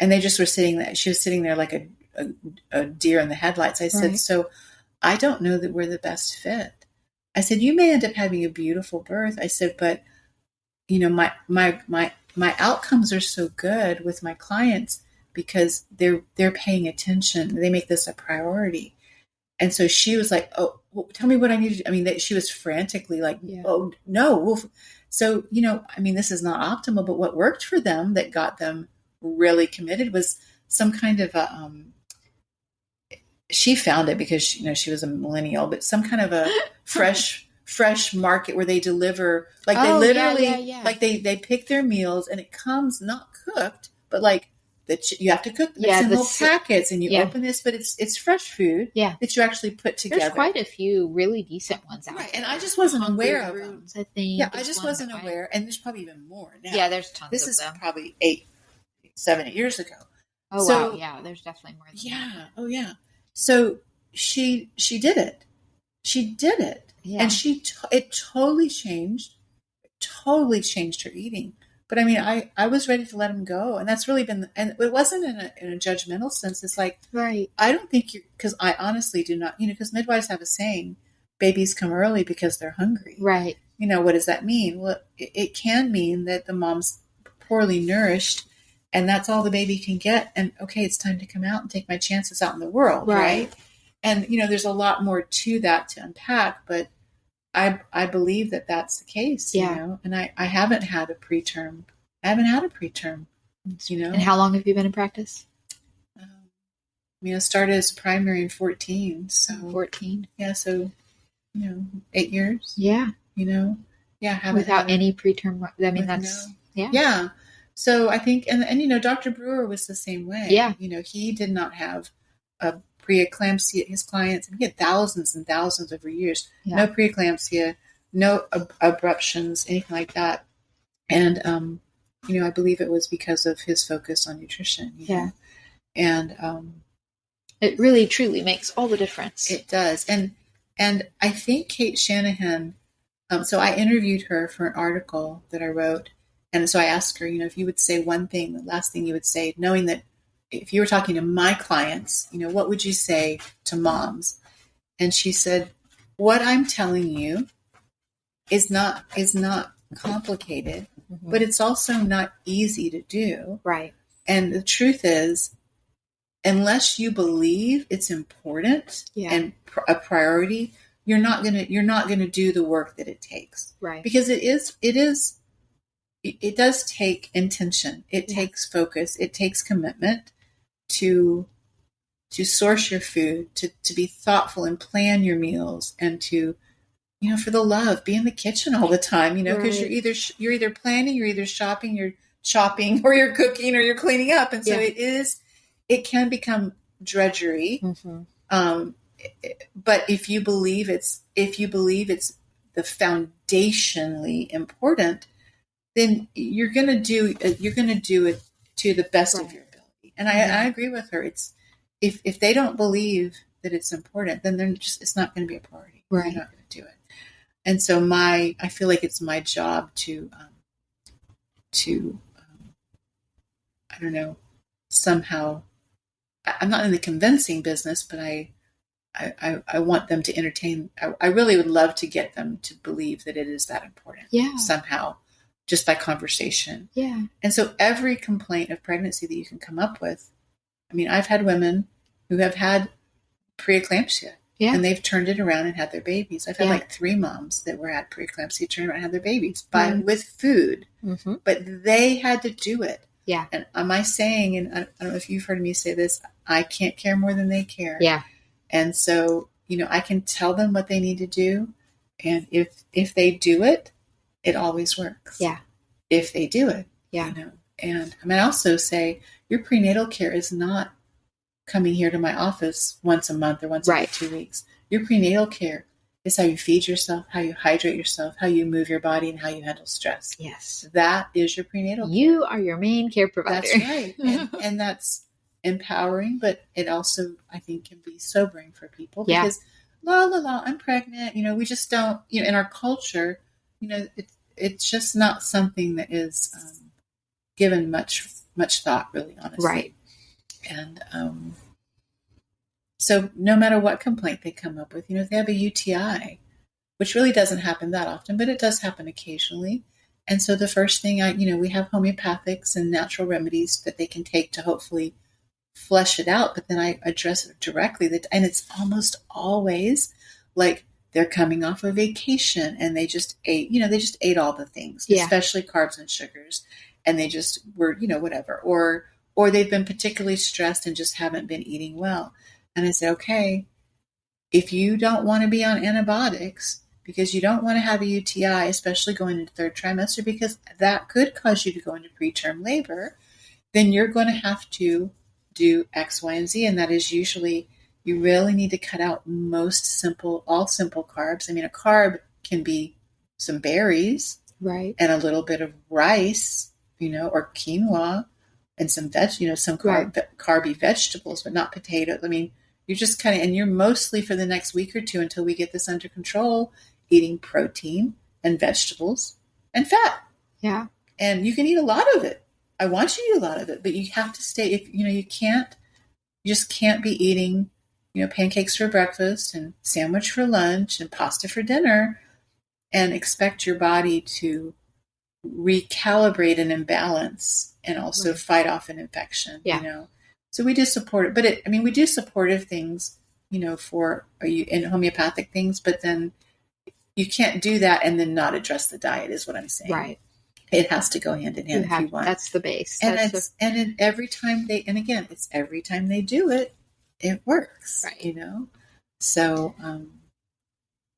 And they just were sitting there. She was sitting there like a deer in the headlights. I said, so I don't know that we're the best fit. I said, you may end up having a beautiful birth. I said, but my outcomes are so good with my clients because they're paying attention. They make this a priority. And so she was like, oh, well, tell me what I need to do. She was frantically like, oh, no. So, this is not optimal, but what worked for them that got them really committed was some kind of she found it because, she was a millennial, but some kind of a fresh market where they deliver, like they literally, like they pick their meals and it comes not cooked, but like you have to cook it's in little packets and you open this, but it's fresh food that you actually put together. There's quite a few really decent ones out there. And I just wasn't aware of them. I think. Yeah, I just wasn't aware. And there's probably even more now. Yeah, there's tons of them. This is probably 7-8 years ago. Oh, wow. Yeah, there's definitely more than that. Oh, yeah. So she did it. She did it. Yeah. And it totally changed her eating. But I was ready to let him go. And that's really been, and it wasn't in a judgmental sense. It's like, right. I don't think because I honestly do not, because midwives have a saying, babies come early because they're hungry. Right. What does that mean? Well, it can mean that the mom's poorly nourished and that's all the baby can get. And okay, it's time to come out and take my chances out in the world. Right. And, there's a lot more to that to unpack, but I believe that that's the case, and I haven't had a preterm. And how long have you been in practice? I started as a primary in 14. So 14. Yeah. So, 8 years. Yeah. Yeah. Without any preterm. That's. Yeah. So I think, and Dr. Brewer was the same way. Yeah. He did not have a preeclampsia. His clients, he had thousands and thousands over years. Yeah. No preeclampsia, no abruptions, anything like that. And, I believe it was because of his focus on nutrition. Yeah. And it really, truly makes all the difference. It does. And I think Kate Shanahan, so I interviewed her for an article that I wrote. And so I asked her, if you would say one thing, the last thing you would say, knowing that if you were talking to my clients, what would you say to moms? And she said, what I'm telling you is not complicated, but it's also not easy to do. Right. And the truth is, unless you believe it's important and a priority, you're not gonna do the work that it takes. Right. Because it does take intention. It takes focus. It takes commitment to source your food, to be thoughtful and plan your meals, and to, for the love, be in the kitchen all the time, because you're either planning, you're either shopping, you're chopping, or you're cooking, or you're cleaning up. And so it can become drudgery. Mm-hmm. But if you believe it's the foundationally important, then you're going to do it to the best of your ability. And I agree with her. It's if they don't believe that it's important, then it's not going to be a priority. Right. They're not going to do it. And so I feel like it's my job to I don't know, somehow, I'm not in the convincing business, but I want them to entertain. I really would love to get them to believe that it is that important. Yeah. Somehow, just by conversation. Yeah. And so every complaint of pregnancy that you can come up with, I mean, I've had women who have had preeclampsia. Yeah. And they've turned it around and had their babies. I've had like 3 moms that were at preeclampsia, turned around and had their babies with food. Mm-hmm. But they had to do it. Yeah. And am I saying, and I don't know if you've heard me say this, I can't care more than they care. Yeah. And so, I can tell them what they need to do. And if they do it, it always works. Yeah. If they do it. Yeah. And I also say your prenatal care is not coming here to my office once a month or once every 2 weeks. Your prenatal care is how you feed yourself, how you hydrate yourself, how you move your body, and how you handle stress. Yes. That is your prenatal care. You are your main care provider. That's right. And that's empowering, but it also, I think, can be sobering for people because, I'm pregnant. We just don't, in our culture, it's just not something that is given much thought, really, honestly. Right. And so no matter what complaint they come up with, if they have a UTI, which really doesn't happen that often, but it does happen occasionally. And so the first thing we have homeopathics and natural remedies that they can take to hopefully flush it out. But then I address it directly. And it's almost always like they're coming off a vacation and they just ate, they just ate all the things, especially carbs and sugars. And they just were, whatever. Or they've been particularly stressed and just haven't been eating well. And I say, okay, if you don't want to be on antibiotics because you don't want to have a UTI, especially going into 3rd trimester, because that could cause you to go into preterm labor, then you're going to have to do X, Y, and Z. And that is usually, you really need to cut out all simple carbs. I mean, a carb can be some berries, right, and a little bit of rice, or quinoa, and some some carby vegetables, but not potatoes. I mean, you're just and you're mostly for the next week or 2 until we get this under control, eating protein and vegetables and fat. Yeah. And you can eat a lot of it. I want you to eat a lot of it, but you have to stay, you just can't be eating, pancakes for breakfast and sandwich for lunch and pasta for dinner and expect your body to recalibrate an imbalance and also fight off an infection. So we do support it, but we do supportive things, for in homeopathic things, but then you can't do that and then not address the diet is what I'm saying. Right. It has to go hand in hand if you want. That's the base. And every time it's every time they do it, it works. Right. So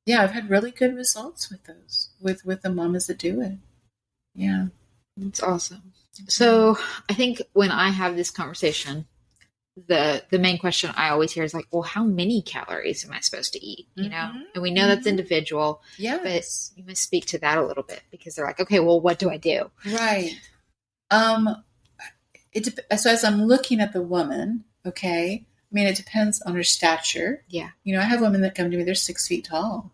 I've had really good results with those, with the mamas that do it. Yeah. It's awesome. So I think when I have this conversation, the main question I always hear is like, well, how many calories am I supposed to eat? You know, and we know that's individual. Yes. But you must speak to that a little bit, because they're like, okay, well, what do I do? Right. So as I'm looking at the woman, okay, I mean, it depends on her stature. Yeah. You know, I have women that come to me, they're 6 feet tall,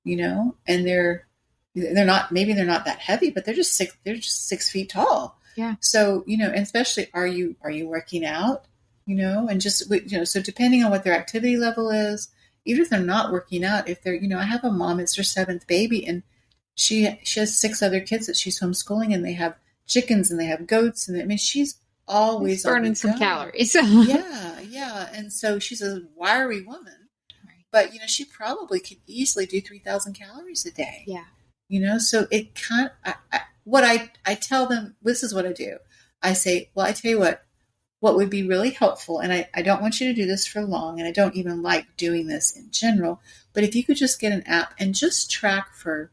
you know, and they're not, maybe they're not that heavy, but they're just 6 feet tall. Yeah. So, you know, and especially, are you working out, you know, and just, you know, so depending on what their activity level is, even if they're not working out, if they're, you know, I have a mom, it's her 7th baby, and she has 6 other kids that she's homeschooling, and they have chickens and they have goats. And I mean, she's always burning some calories. Yeah. And so she's a wiry woman, but, you know, she probably could easily do 3,000 calories a day. Yeah. You know, so it kind of, what I tell them, this is what I do. I say, well, I tell you what would be really helpful, and I don't want you to do this for long, and I don't even like doing this in general, but if you could just get an app and just track for,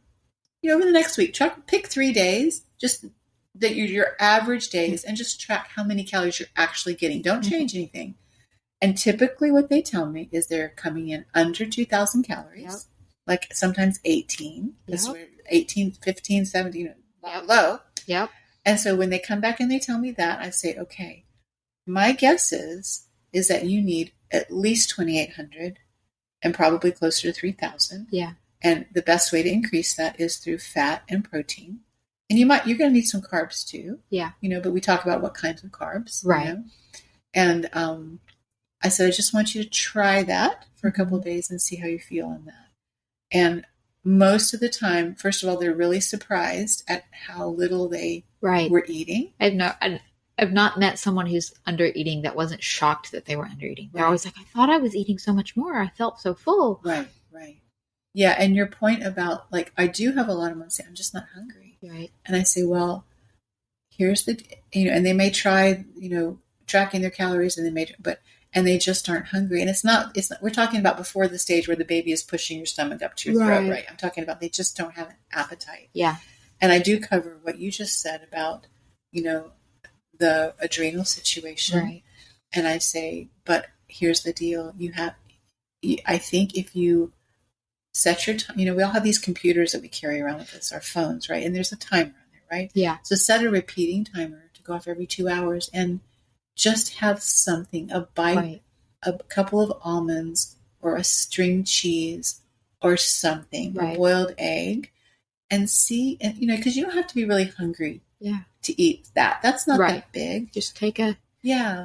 you know, over the next week, pick 3 days, just that your average days, and just track how many calories you're actually getting. Don't change anything. And typically what they tell me is they're coming in under 2,000 calories, Yep. like sometimes 18, Yep. 18, 15, 17, low. Yep. And so when they come back and they tell me that, I say, okay, my guess is that you need at least 2,800 and probably closer to 3,000. Yeah. And the best way to increase that is through fat and protein. And you're going to need some carbs too. Yeah. You know, but we talk about what kinds of carbs. Right. You know? And I said, I just want you to try that for a couple of days and see how you feel on that. And most of the time, first of all, they're really surprised at how little they were eating. I've not met someone who's under eating that wasn't shocked that they were under eating. They're always like, I thought I was eating so much more. I felt so full. Right. Yeah. And your point about, like, I do have a lot of women say, I'm just not hungry. Right. And I say, well, here's the, you know, and they may try, you know, tracking their calories, and they just aren't hungry. And it's not, we're talking about before the stage where the baby is pushing your stomach up to your throat, right? I'm talking about, they just don't have an appetite. Yeah. And I do cover what you just said about, you know, the adrenal situation. Right. And I say, but here's the deal. I think if you set your time, you know, we all have these computers that we carry around with us, our phones, right? And there's a timer on there, right? Yeah. So set a repeating timer to go off every 2 hours, and just have something, a bite, a couple of almonds, or a string cheese, or something, a boiled egg, and see, and, you know, because you don't have to be really hungry to eat that. That's not that big. Just take a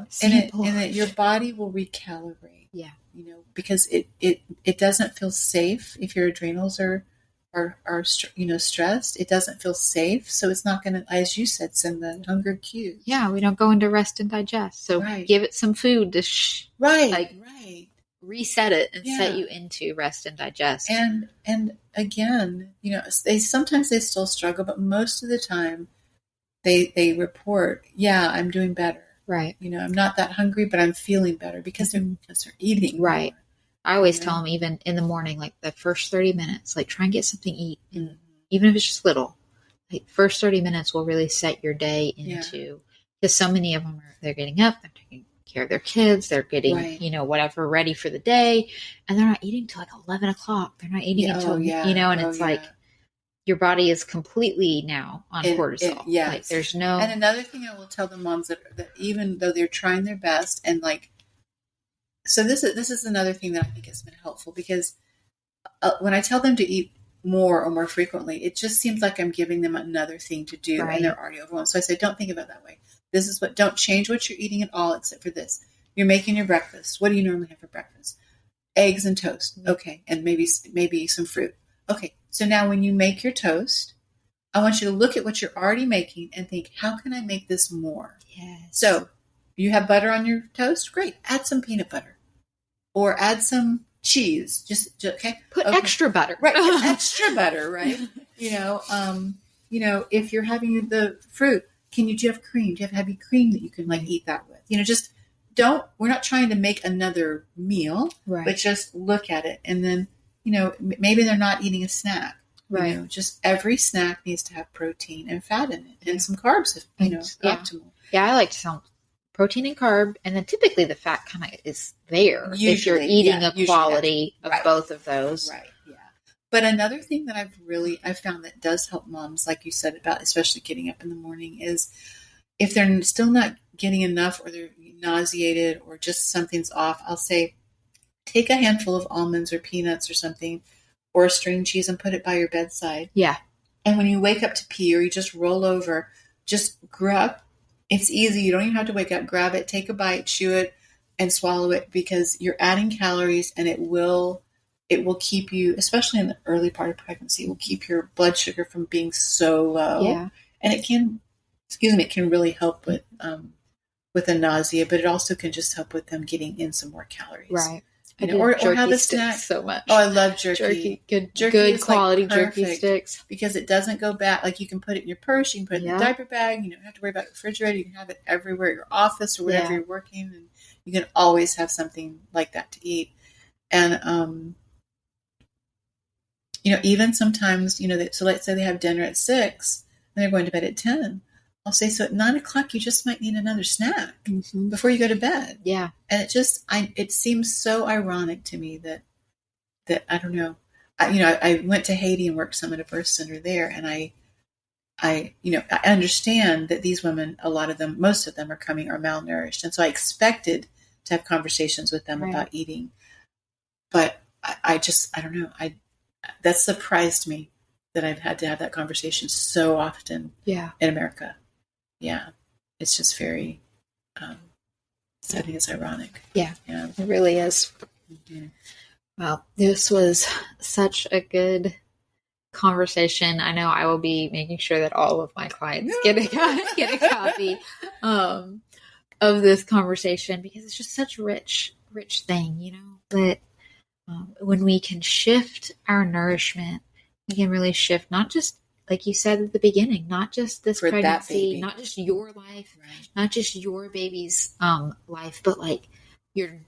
sample. And your body will recalibrate. Yeah. You know, because it doesn't feel safe if your adrenals are you know, stressed. It doesn't feel safe, so it's not going to, as you said, send the hunger cues. Yeah, we don't go into rest and digest. So give it some food to reset it and set you into rest and digest. And again, you know, sometimes they still struggle, but most of the time they report, I'm doing better. Right. You know, I'm not that hungry, but I'm feeling better because they're eating. Right. More. I always tell them, even in the morning, like the first 30 minutes, like try and get something to eat. And even if it's just little, like first 30 minutes will really set your day into, because so many of them they're getting up, they're taking care of their kids, they're getting, you know, whatever ready for the day. And they're not eating till like 11 o'clock. They're not eating until, you know, and it's like, your body is completely now on cortisol. Like there's no. And another thing I will tell the moms that even though they're trying their best, and like, so this is another thing that I think has been helpful, because when I tell them to eat more or more frequently, it just seems like I'm giving them another thing to do, and they're already overwhelmed. So I say, don't think about it that way. Don't change what you're eating at all, except for this. You're making your breakfast. What do you normally have for breakfast? Eggs and toast. Okay. And maybe some fruit. Okay. So now when you make your toast, I want you to look at what you're already making and think, how can I make this more? Yes. So you have butter on your toast? Great. Add some peanut butter, or add some cheese. Just okay. Put extra butter. Right. Extra butter. Right. You know, if you're having the fruit, do you have cream? Do you have heavy cream that you can like eat that with? You know, we're not trying to make another meal, but just look at it. And then, you know, maybe they're not eating a snack. Right. Just every snack needs to have protein and fat in it, and some carbs if optimal. Yeah, I like to some protein and carb, and then typically the fat kind of is there if you're Usually, eating a quality of both of those. Right. Yeah. But another thing that I've found that does help moms, like you said about especially getting up in the morning, is if they're still not getting enough, or they're nauseated, or just something's off, I'll say, take a handful of almonds or peanuts or something, or a string cheese, and put it by your bedside. Yeah. And when you wake up to pee, or you just roll over, just grab. It's easy. You don't even have to wake up. Grab it, take a bite, chew it, and swallow it, because you're adding calories, and it will keep you, especially in the early part of pregnancy, it will keep your blood sugar from being so low. Yeah. And it can really help with the nausea, but it also can just help with them getting in some more calories. Right. Or have a snack. So much. Oh, I love jerky. Good quality jerky sticks. Because it doesn't go bad. Like, you can put it in your purse, you can put it in the diaper bag. You don't have to worry about the refrigerator. You can have it everywhere at your office or wherever you're working, and you can always have something like that to eat. And even sometimes, so let's say they have dinner at 6, and they're going to bed at 10. I'll say, so at 9 o'clock, you just might need another snack before you go to bed. Yeah. And it seems so ironic to me that I don't know. I went to Haiti and worked some at a birth center there, and I understand that these women, most of them are malnourished. And so I expected to have conversations with them about eating. But I don't know. That surprised me that I've had to have that conversation so often in America. Yeah. It's just very, I think it's ironic. Yeah. Yeah. It really is. Mm-hmm. Well, this was such a good conversation. I know I will be making sure that all of my clients get a copy of this conversation, because it's just such a rich thing, that when we can shift our nourishment, we can really shift, not just, like you said at the beginning, not just this pregnancy, not just your life, not just your baby's life, but like your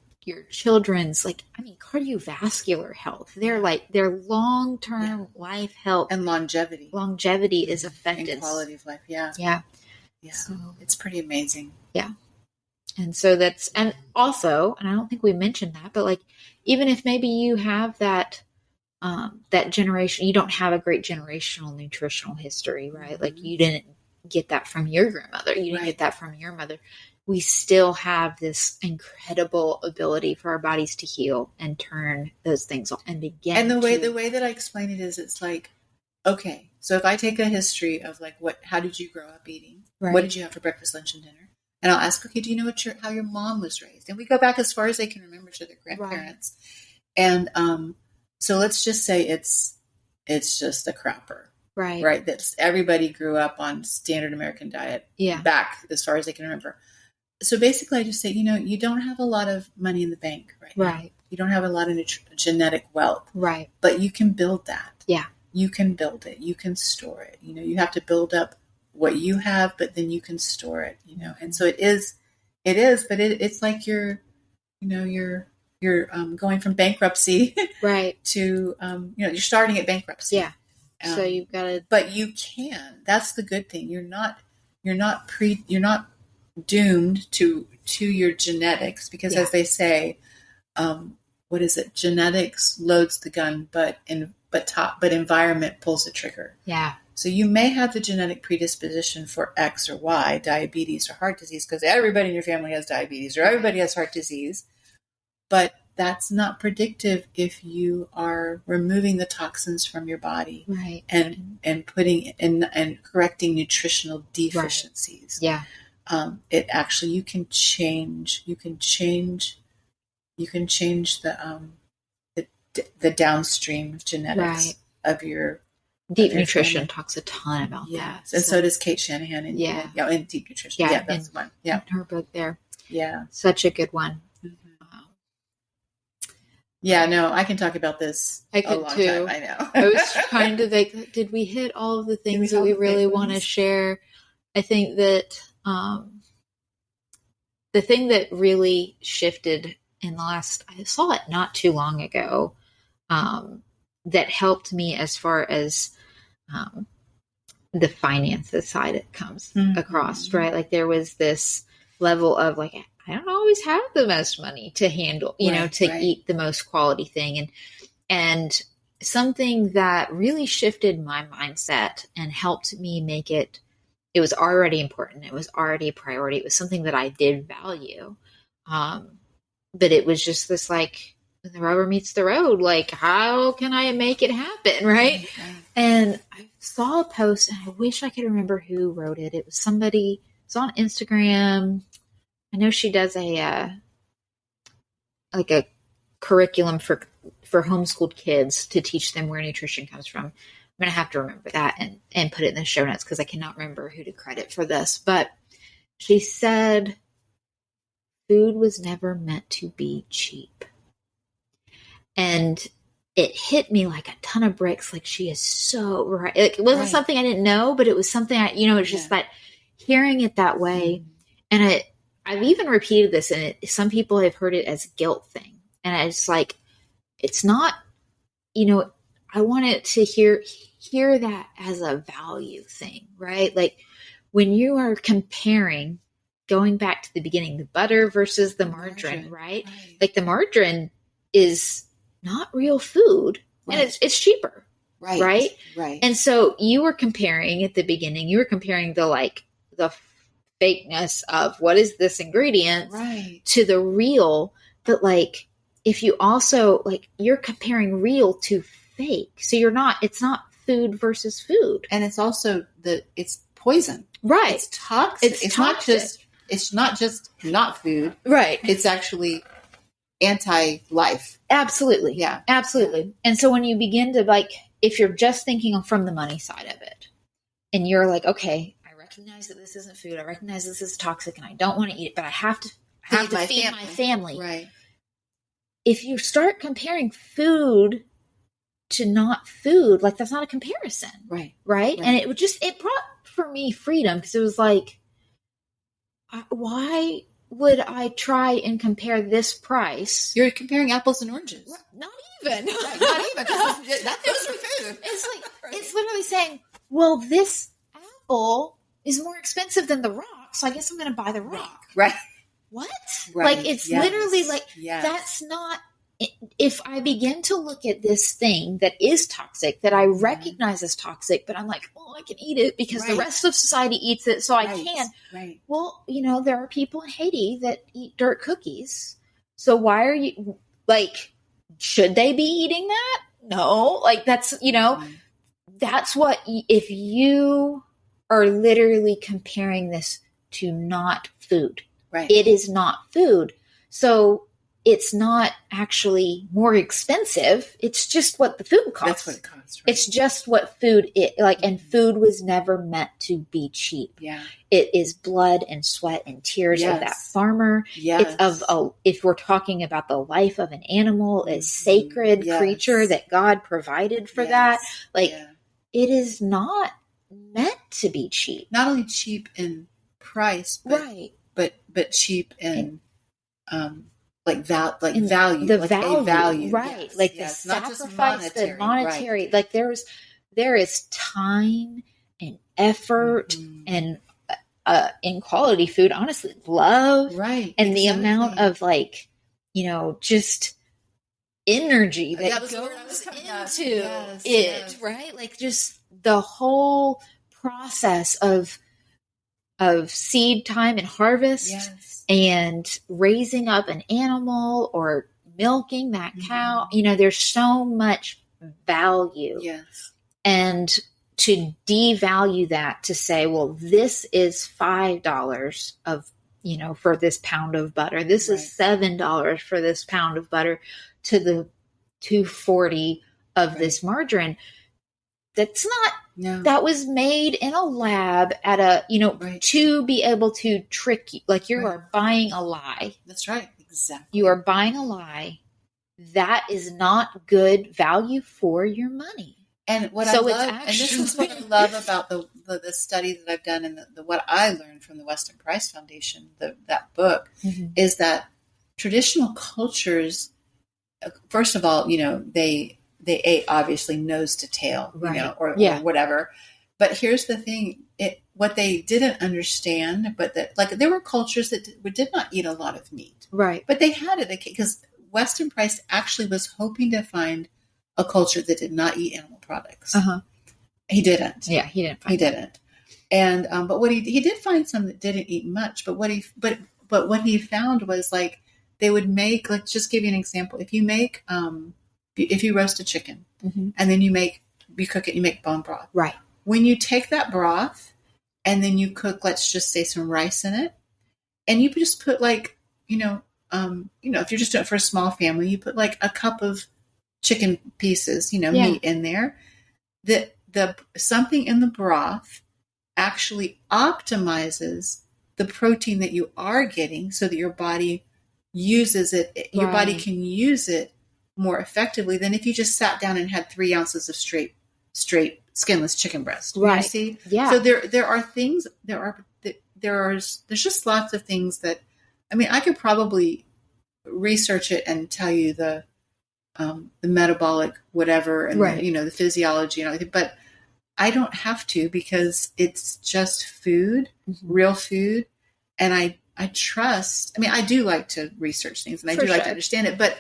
children's, cardiovascular health, their long-term life health and longevity. Longevity is affected. And quality of life. Yeah. Yeah. So it's pretty amazing. Yeah. And so and also, and I don't think we mentioned that, but like, even if maybe you have that generation, you don't have a great generational nutritional history, right? Mm-hmm. Like, you didn't get that from your grandmother. You didn't get that from your mother. We still have this incredible ability for our bodies to heal and turn those things off and begin. And the way that I explain it is, it's like, okay, so if I take a history of like, how did you grow up eating? Right. What did you have for breakfast, lunch, and dinner? And I'll ask, okay, do you know how your mom was raised? And we go back as far as they can remember to their grandparents. Right. And so let's just say it's just a crapper. Right. Right. That's everybody grew up on standard American diet. Yeah. Back as far as they can remember. So basically I just say, you don't have a lot of money in the bank right now. Right. You don't have a lot of genetic wealth. Right. But you can build that. Yeah. You can build it. You can store it. You have to build up what you have, but then you can store it, And so it is, but it's like you're going from bankruptcy right to, you're starting at bankruptcy. Yeah. So you've got to, but you can, that's the good thing. You're not doomed to your genetics, because as they say, what is it? Genetics loads the gun, but environment pulls the trigger. Yeah. So you may have the genetic predisposition for X or Y, diabetes or heart disease, because everybody in your family has diabetes or everybody has heart disease. But that's not predictive if you are removing the toxins from your body, right, and putting in and correcting nutritional deficiencies. Right. Yeah. It actually, you can change the downstream genetics of your Deep Nutrition talks a ton about that. And so does Kate Shanahan in Deep Nutrition. Yeah, that's one. Yeah. Her book there. Yeah. Such a good one. Mm-hmm. Yeah, no, I can talk about this a long time. I know. I was trying to think, did we hit all of the things that we really want to share? I think that the thing that really shifted in the last, I saw it not too long ago, that helped me as far as the finances side it comes Mm-hmm. across, right? Like there was this level of like, I don't always have the most money to handle, to eat the most quality thing. And something that really shifted my mindset and helped me make it was already important. It was already a priority. It was something that I did value. But it was just this like, when the rubber meets the road, like, how can I make it happen? Right. And I saw a post and I wish I could remember who wrote it. It was somebody, it's on Instagram. I know she does a curriculum for homeschooled kids to teach them where nutrition comes from. I'm going to have to remember that and put it in the show notes because I cannot remember who to credit for this. But she said, food was never meant to be cheap. And it hit me like a ton of bricks. Like, she is so right. Like, it wasn't something I didn't know, but it was something it's just that hearing it that way. And I've even repeated this, and some people have heard it as a guilt thing. And it's like, it's not, I want it to hear that as a value thing, right? Like, when you are comparing, going back to the beginning, the butter versus the margarine, right? Like, the margarine is not real food, and it's cheaper, right? And so you were comparing at the beginning, the fakeness of what is this ingredient to the real. But like, if you also you're comparing real to fake, so it's not food versus food. And it's also it's poison, right? It's toxic. It's not just not food, right? It's actually anti-life. Absolutely. Yeah. Absolutely. And so when you begin to if you're just thinking from the money side of it, and you're like, okay, I recognize that this isn't food. I recognize this is toxic and I don't want to eat it, but I have to feed my family. Right. If you start comparing food to not food, that's not a comparison. Right. And it brought for me freedom, because it was like, why would I try and compare this price? You're comparing apples and oranges. Not even. Not even. Those are food. It's it's literally saying, well, this apple is more expensive than the rock, so I guess I'm going to buy the rock. Right. What? Right. It's literally that's not. If I begin to look at this thing that is toxic, that I recognize as toxic, but I'm like, well, I can eat it because the rest of society eats it, so I can. Right. Well, there are people in Haiti that eat dirt cookies. So why are you should they be eating that? No, that's, that's what, if you are literally comparing this to not food, it is not food. So it's not actually more expensive. It's just what the food costs. That's what it costs. Right? It's just what food is and food was never meant to be cheap. Yeah. It is blood and sweat and tears of that farmer. Yes. It's if we're talking about the life of an animal, a sacred creature that God provided for that. It is not meant to be cheap. Not only cheap in price, but cheap in value, the value, right? The sacrifice, the monetary. Right. There is time and effort and in quality food, honestly, love, and the amount of just energy that goes into it, right? Just the whole process of seed time and harvest, and raising up an animal or milking that cow. There's so much value. Yes. And to devalue that, to say, well, this is $5 of, for this pound of butter. This is $7 for this pound of butter, to the $2.40 of this margarine. That's not. No. That was made in a lab at a, to be able to trick you. You are buying a lie. That's right. Exactly. You are buying a lie. That is not good value for your money. And what I love, and this is what I love about the study that I've done, and the what I learned from the Weston Price Foundation, that book, is that traditional cultures, first of all, they ate obviously nose to tail, or whatever. But here's the thing: what they didn't understand, but that like there were cultures that did not eat a lot of meat, right? But they had it because Weston Price actually was hoping to find a culture that did not eat animal products. He didn't. Yeah, he didn't. He didn't. And but what he did find some that didn't eat much. But what he found was like they would make. Let's just give you an example. If you make if you roast a chicken and then you cook it, you make bone broth. Right. When you take that broth and then you cook, let's just say some rice in it, and you just put like if you're just doing it for a small family, you put like a cup of chicken pieces, meat in there. The something in the broth actually optimizes the protein that you are getting so that your body uses it. Your body can use it more effectively than if you just sat down and had 3 ounces of straight skinless chicken breast. Right. You see? Yeah. So there are things, there's just lots of things that, I mean, I could probably research it and tell you the metabolic whatever and the physiology and everything, but I don't have to because it's just food, real food. And I trust, I mean, I do like to research things and I do like to understand it, but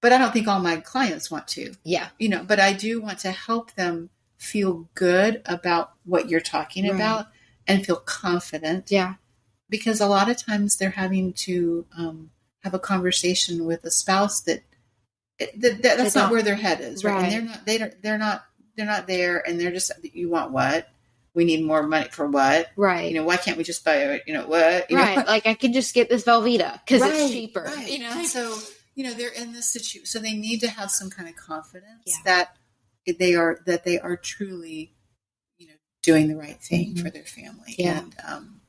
I don't think all my clients want to. Yeah. But I do want to help them feel good about what you're talking about and feel confident. Yeah. Because a lot of times they're having to have a conversation with a spouse that's not where their head is. Right. And they're not there, and they're just, you want what? We need more money for what? Right. Why can't we just buy, what? Right. Like I can just get this Velveeta because it's cheaper. Right. So, they're in this situation. So they need to have some kind of confidence that they are truly, doing the right thing for their family. Yeah. And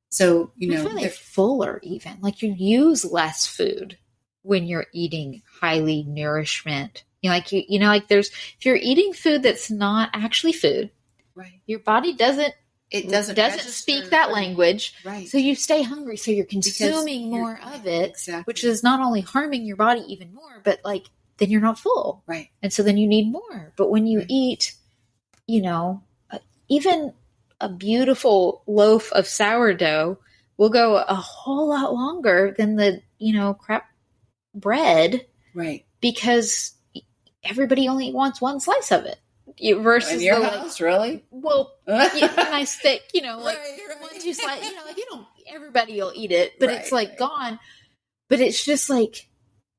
so, I feel like they're fuller even. Like you use less food when you're eating highly nourishment. Like if you're eating food that's not actually food, right? Your body doesn't speak that language, right? So you stay hungry, so you're consuming more of it, which is not only harming your body even more, but like then you're not full, right? And so then you need more. But when you eat, even a beautiful loaf of sourdough will go a whole lot longer than the crap bread, right? Because everybody only wants one slice of it versus in your house, really? Well, nice thick, like 1-2 slices. Everybody will eat it, but it's like gone. But it's just like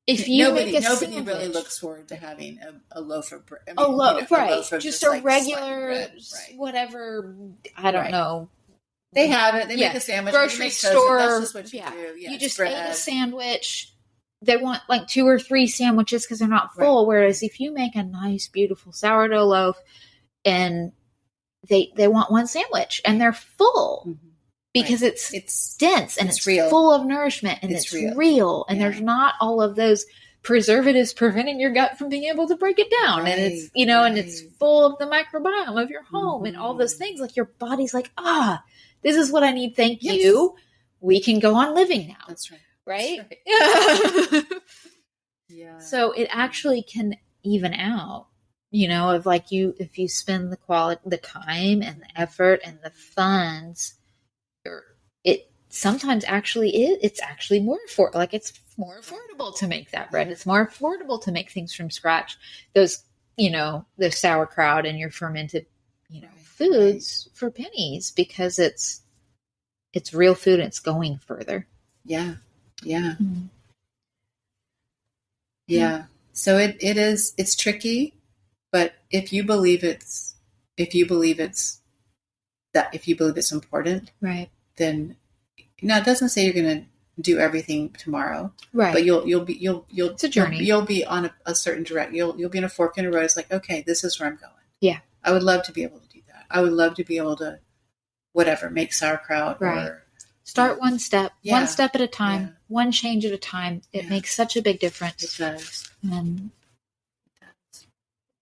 if you nobody sandwich, really looks forward to having a loaf of bread. A loaf of just a like regular whatever. I don't know. They have it. They make a sandwich. Grocery store. That's just what you do. You just ate a sandwich. They want like 2 or 3 sandwiches because they're not full. Right. Whereas if you make a nice, beautiful sourdough loaf, and they want 1 sandwich and they're full because it's dense and it's real, full of nourishment, and it's real, and there's not all of those preservatives preventing your gut from being able to break it down, and it's and it's full of the microbiome of your home and all those things. Like your body's like, this is what I need. Thank you. We can go on living now. That's right. Right? Yeah. Yeah. So it actually can even out, of like if you spend the time and the effort and the funds, it sometimes it's actually more affordable. It's more affordable to make that bread. It's more affordable to make things from scratch. Those, the sauerkraut and your fermented, foods for pennies, because it's real food and it's going further. Yeah. Yeah. Mm-hmm. Yeah. So it's tricky, but if you believe it's important, right, then it doesn't say you're going to do everything tomorrow, right? But you'll it's a journey. You'll be on a certain direct. You'll be in a fork in the road. It's like, okay, this is where I'm going. Yeah. I would love to be able to do that. I would love to be able to, make sauerkraut, right? Or start one step at a time, one change at a time. It makes such a big difference. It does. And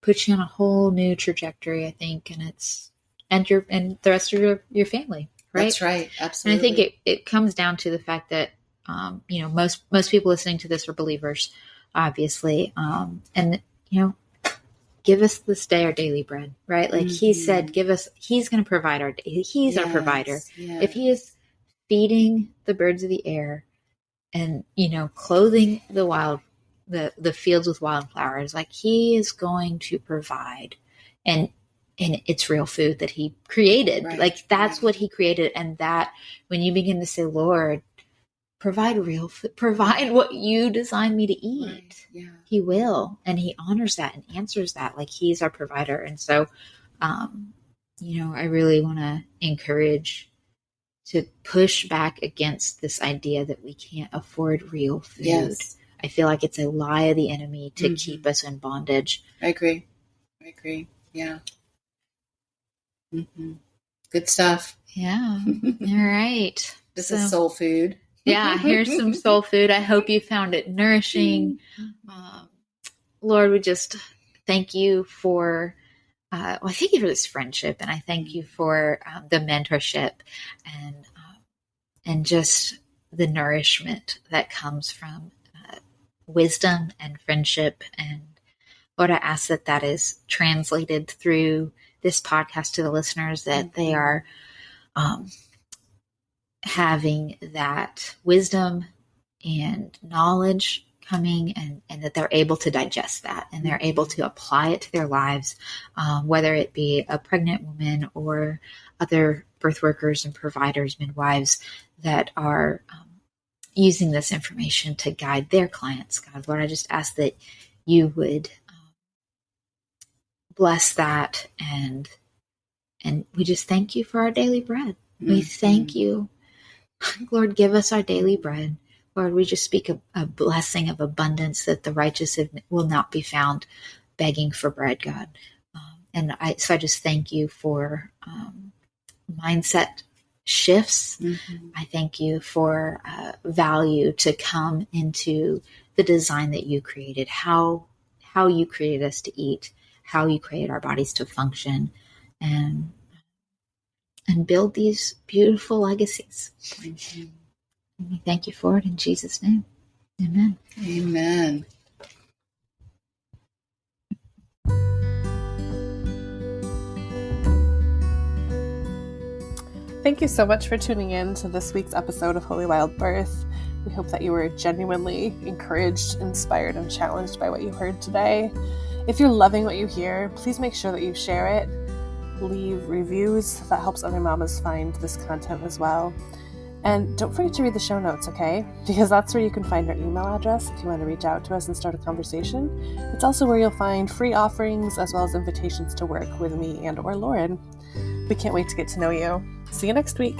puts you on a whole new trajectory, I think. And and the rest of your family, right? That's right. Absolutely. And I think it comes down to the fact that, most people listening to this are believers, obviously. And, give us this day our daily bread, right? Like he said, he's going to provide he's our provider. Yes. If he is feeding the birds of the air and, clothing the fields with wildflowers, like he is going to provide. And it's real food that he created. Right. Like that's what he created. And that when you begin to say, Lord, provide real food, provide what you designed me to eat. Right. Yeah. He will. And he honors that and answers that. Like he's our provider. And so, I really want to encourage to push back against this idea that we can't afford real food. Yes. I feel like it's a lie of the enemy to keep us in bondage. I agree. Yeah. Good stuff. Yeah. All right. This is soul food. Yeah, here's some soul food. I hope you found it nourishing. Lord, we just thank you for, I thank you for this friendship, and I thank you for the mentorship and just the nourishment that comes from wisdom and friendship. And Lord, I ask that is translated through this podcast to the listeners, that they are having that wisdom and knowledge coming, and that they're able to digest that and they're able to apply it to their lives, whether it be a pregnant woman or other birth workers and providers, midwives that are using this information to guide their clients. God, Lord, I just ask that you would bless that, and we just thank you for our daily bread. We thank you. Lord, give us our daily bread. Lord, we just speak a blessing of abundance, that the righteous will not be found begging for bread, God. So I just thank you for mindset shifts. I thank you for value to come into the design that you created, how you created us to eat, how you created our bodies to function, and build these beautiful legacies. And we thank you for it in Jesus' name. Amen. Amen. Thank you so much for tuning in to this week's episode of Holy Wild Birth. We hope that you were genuinely encouraged, inspired, and challenged by what you heard today. If you're loving what you hear, please make sure that you share it. Leave reviews. That helps other mamas find this content as well. And don't forget to read the show notes, okay? Because that's where you can find our email address if you want to reach out to us and start a conversation. It's also where you'll find free offerings as well as invitations to work with me and or Lauren. We can't wait to get to know you. See you next week.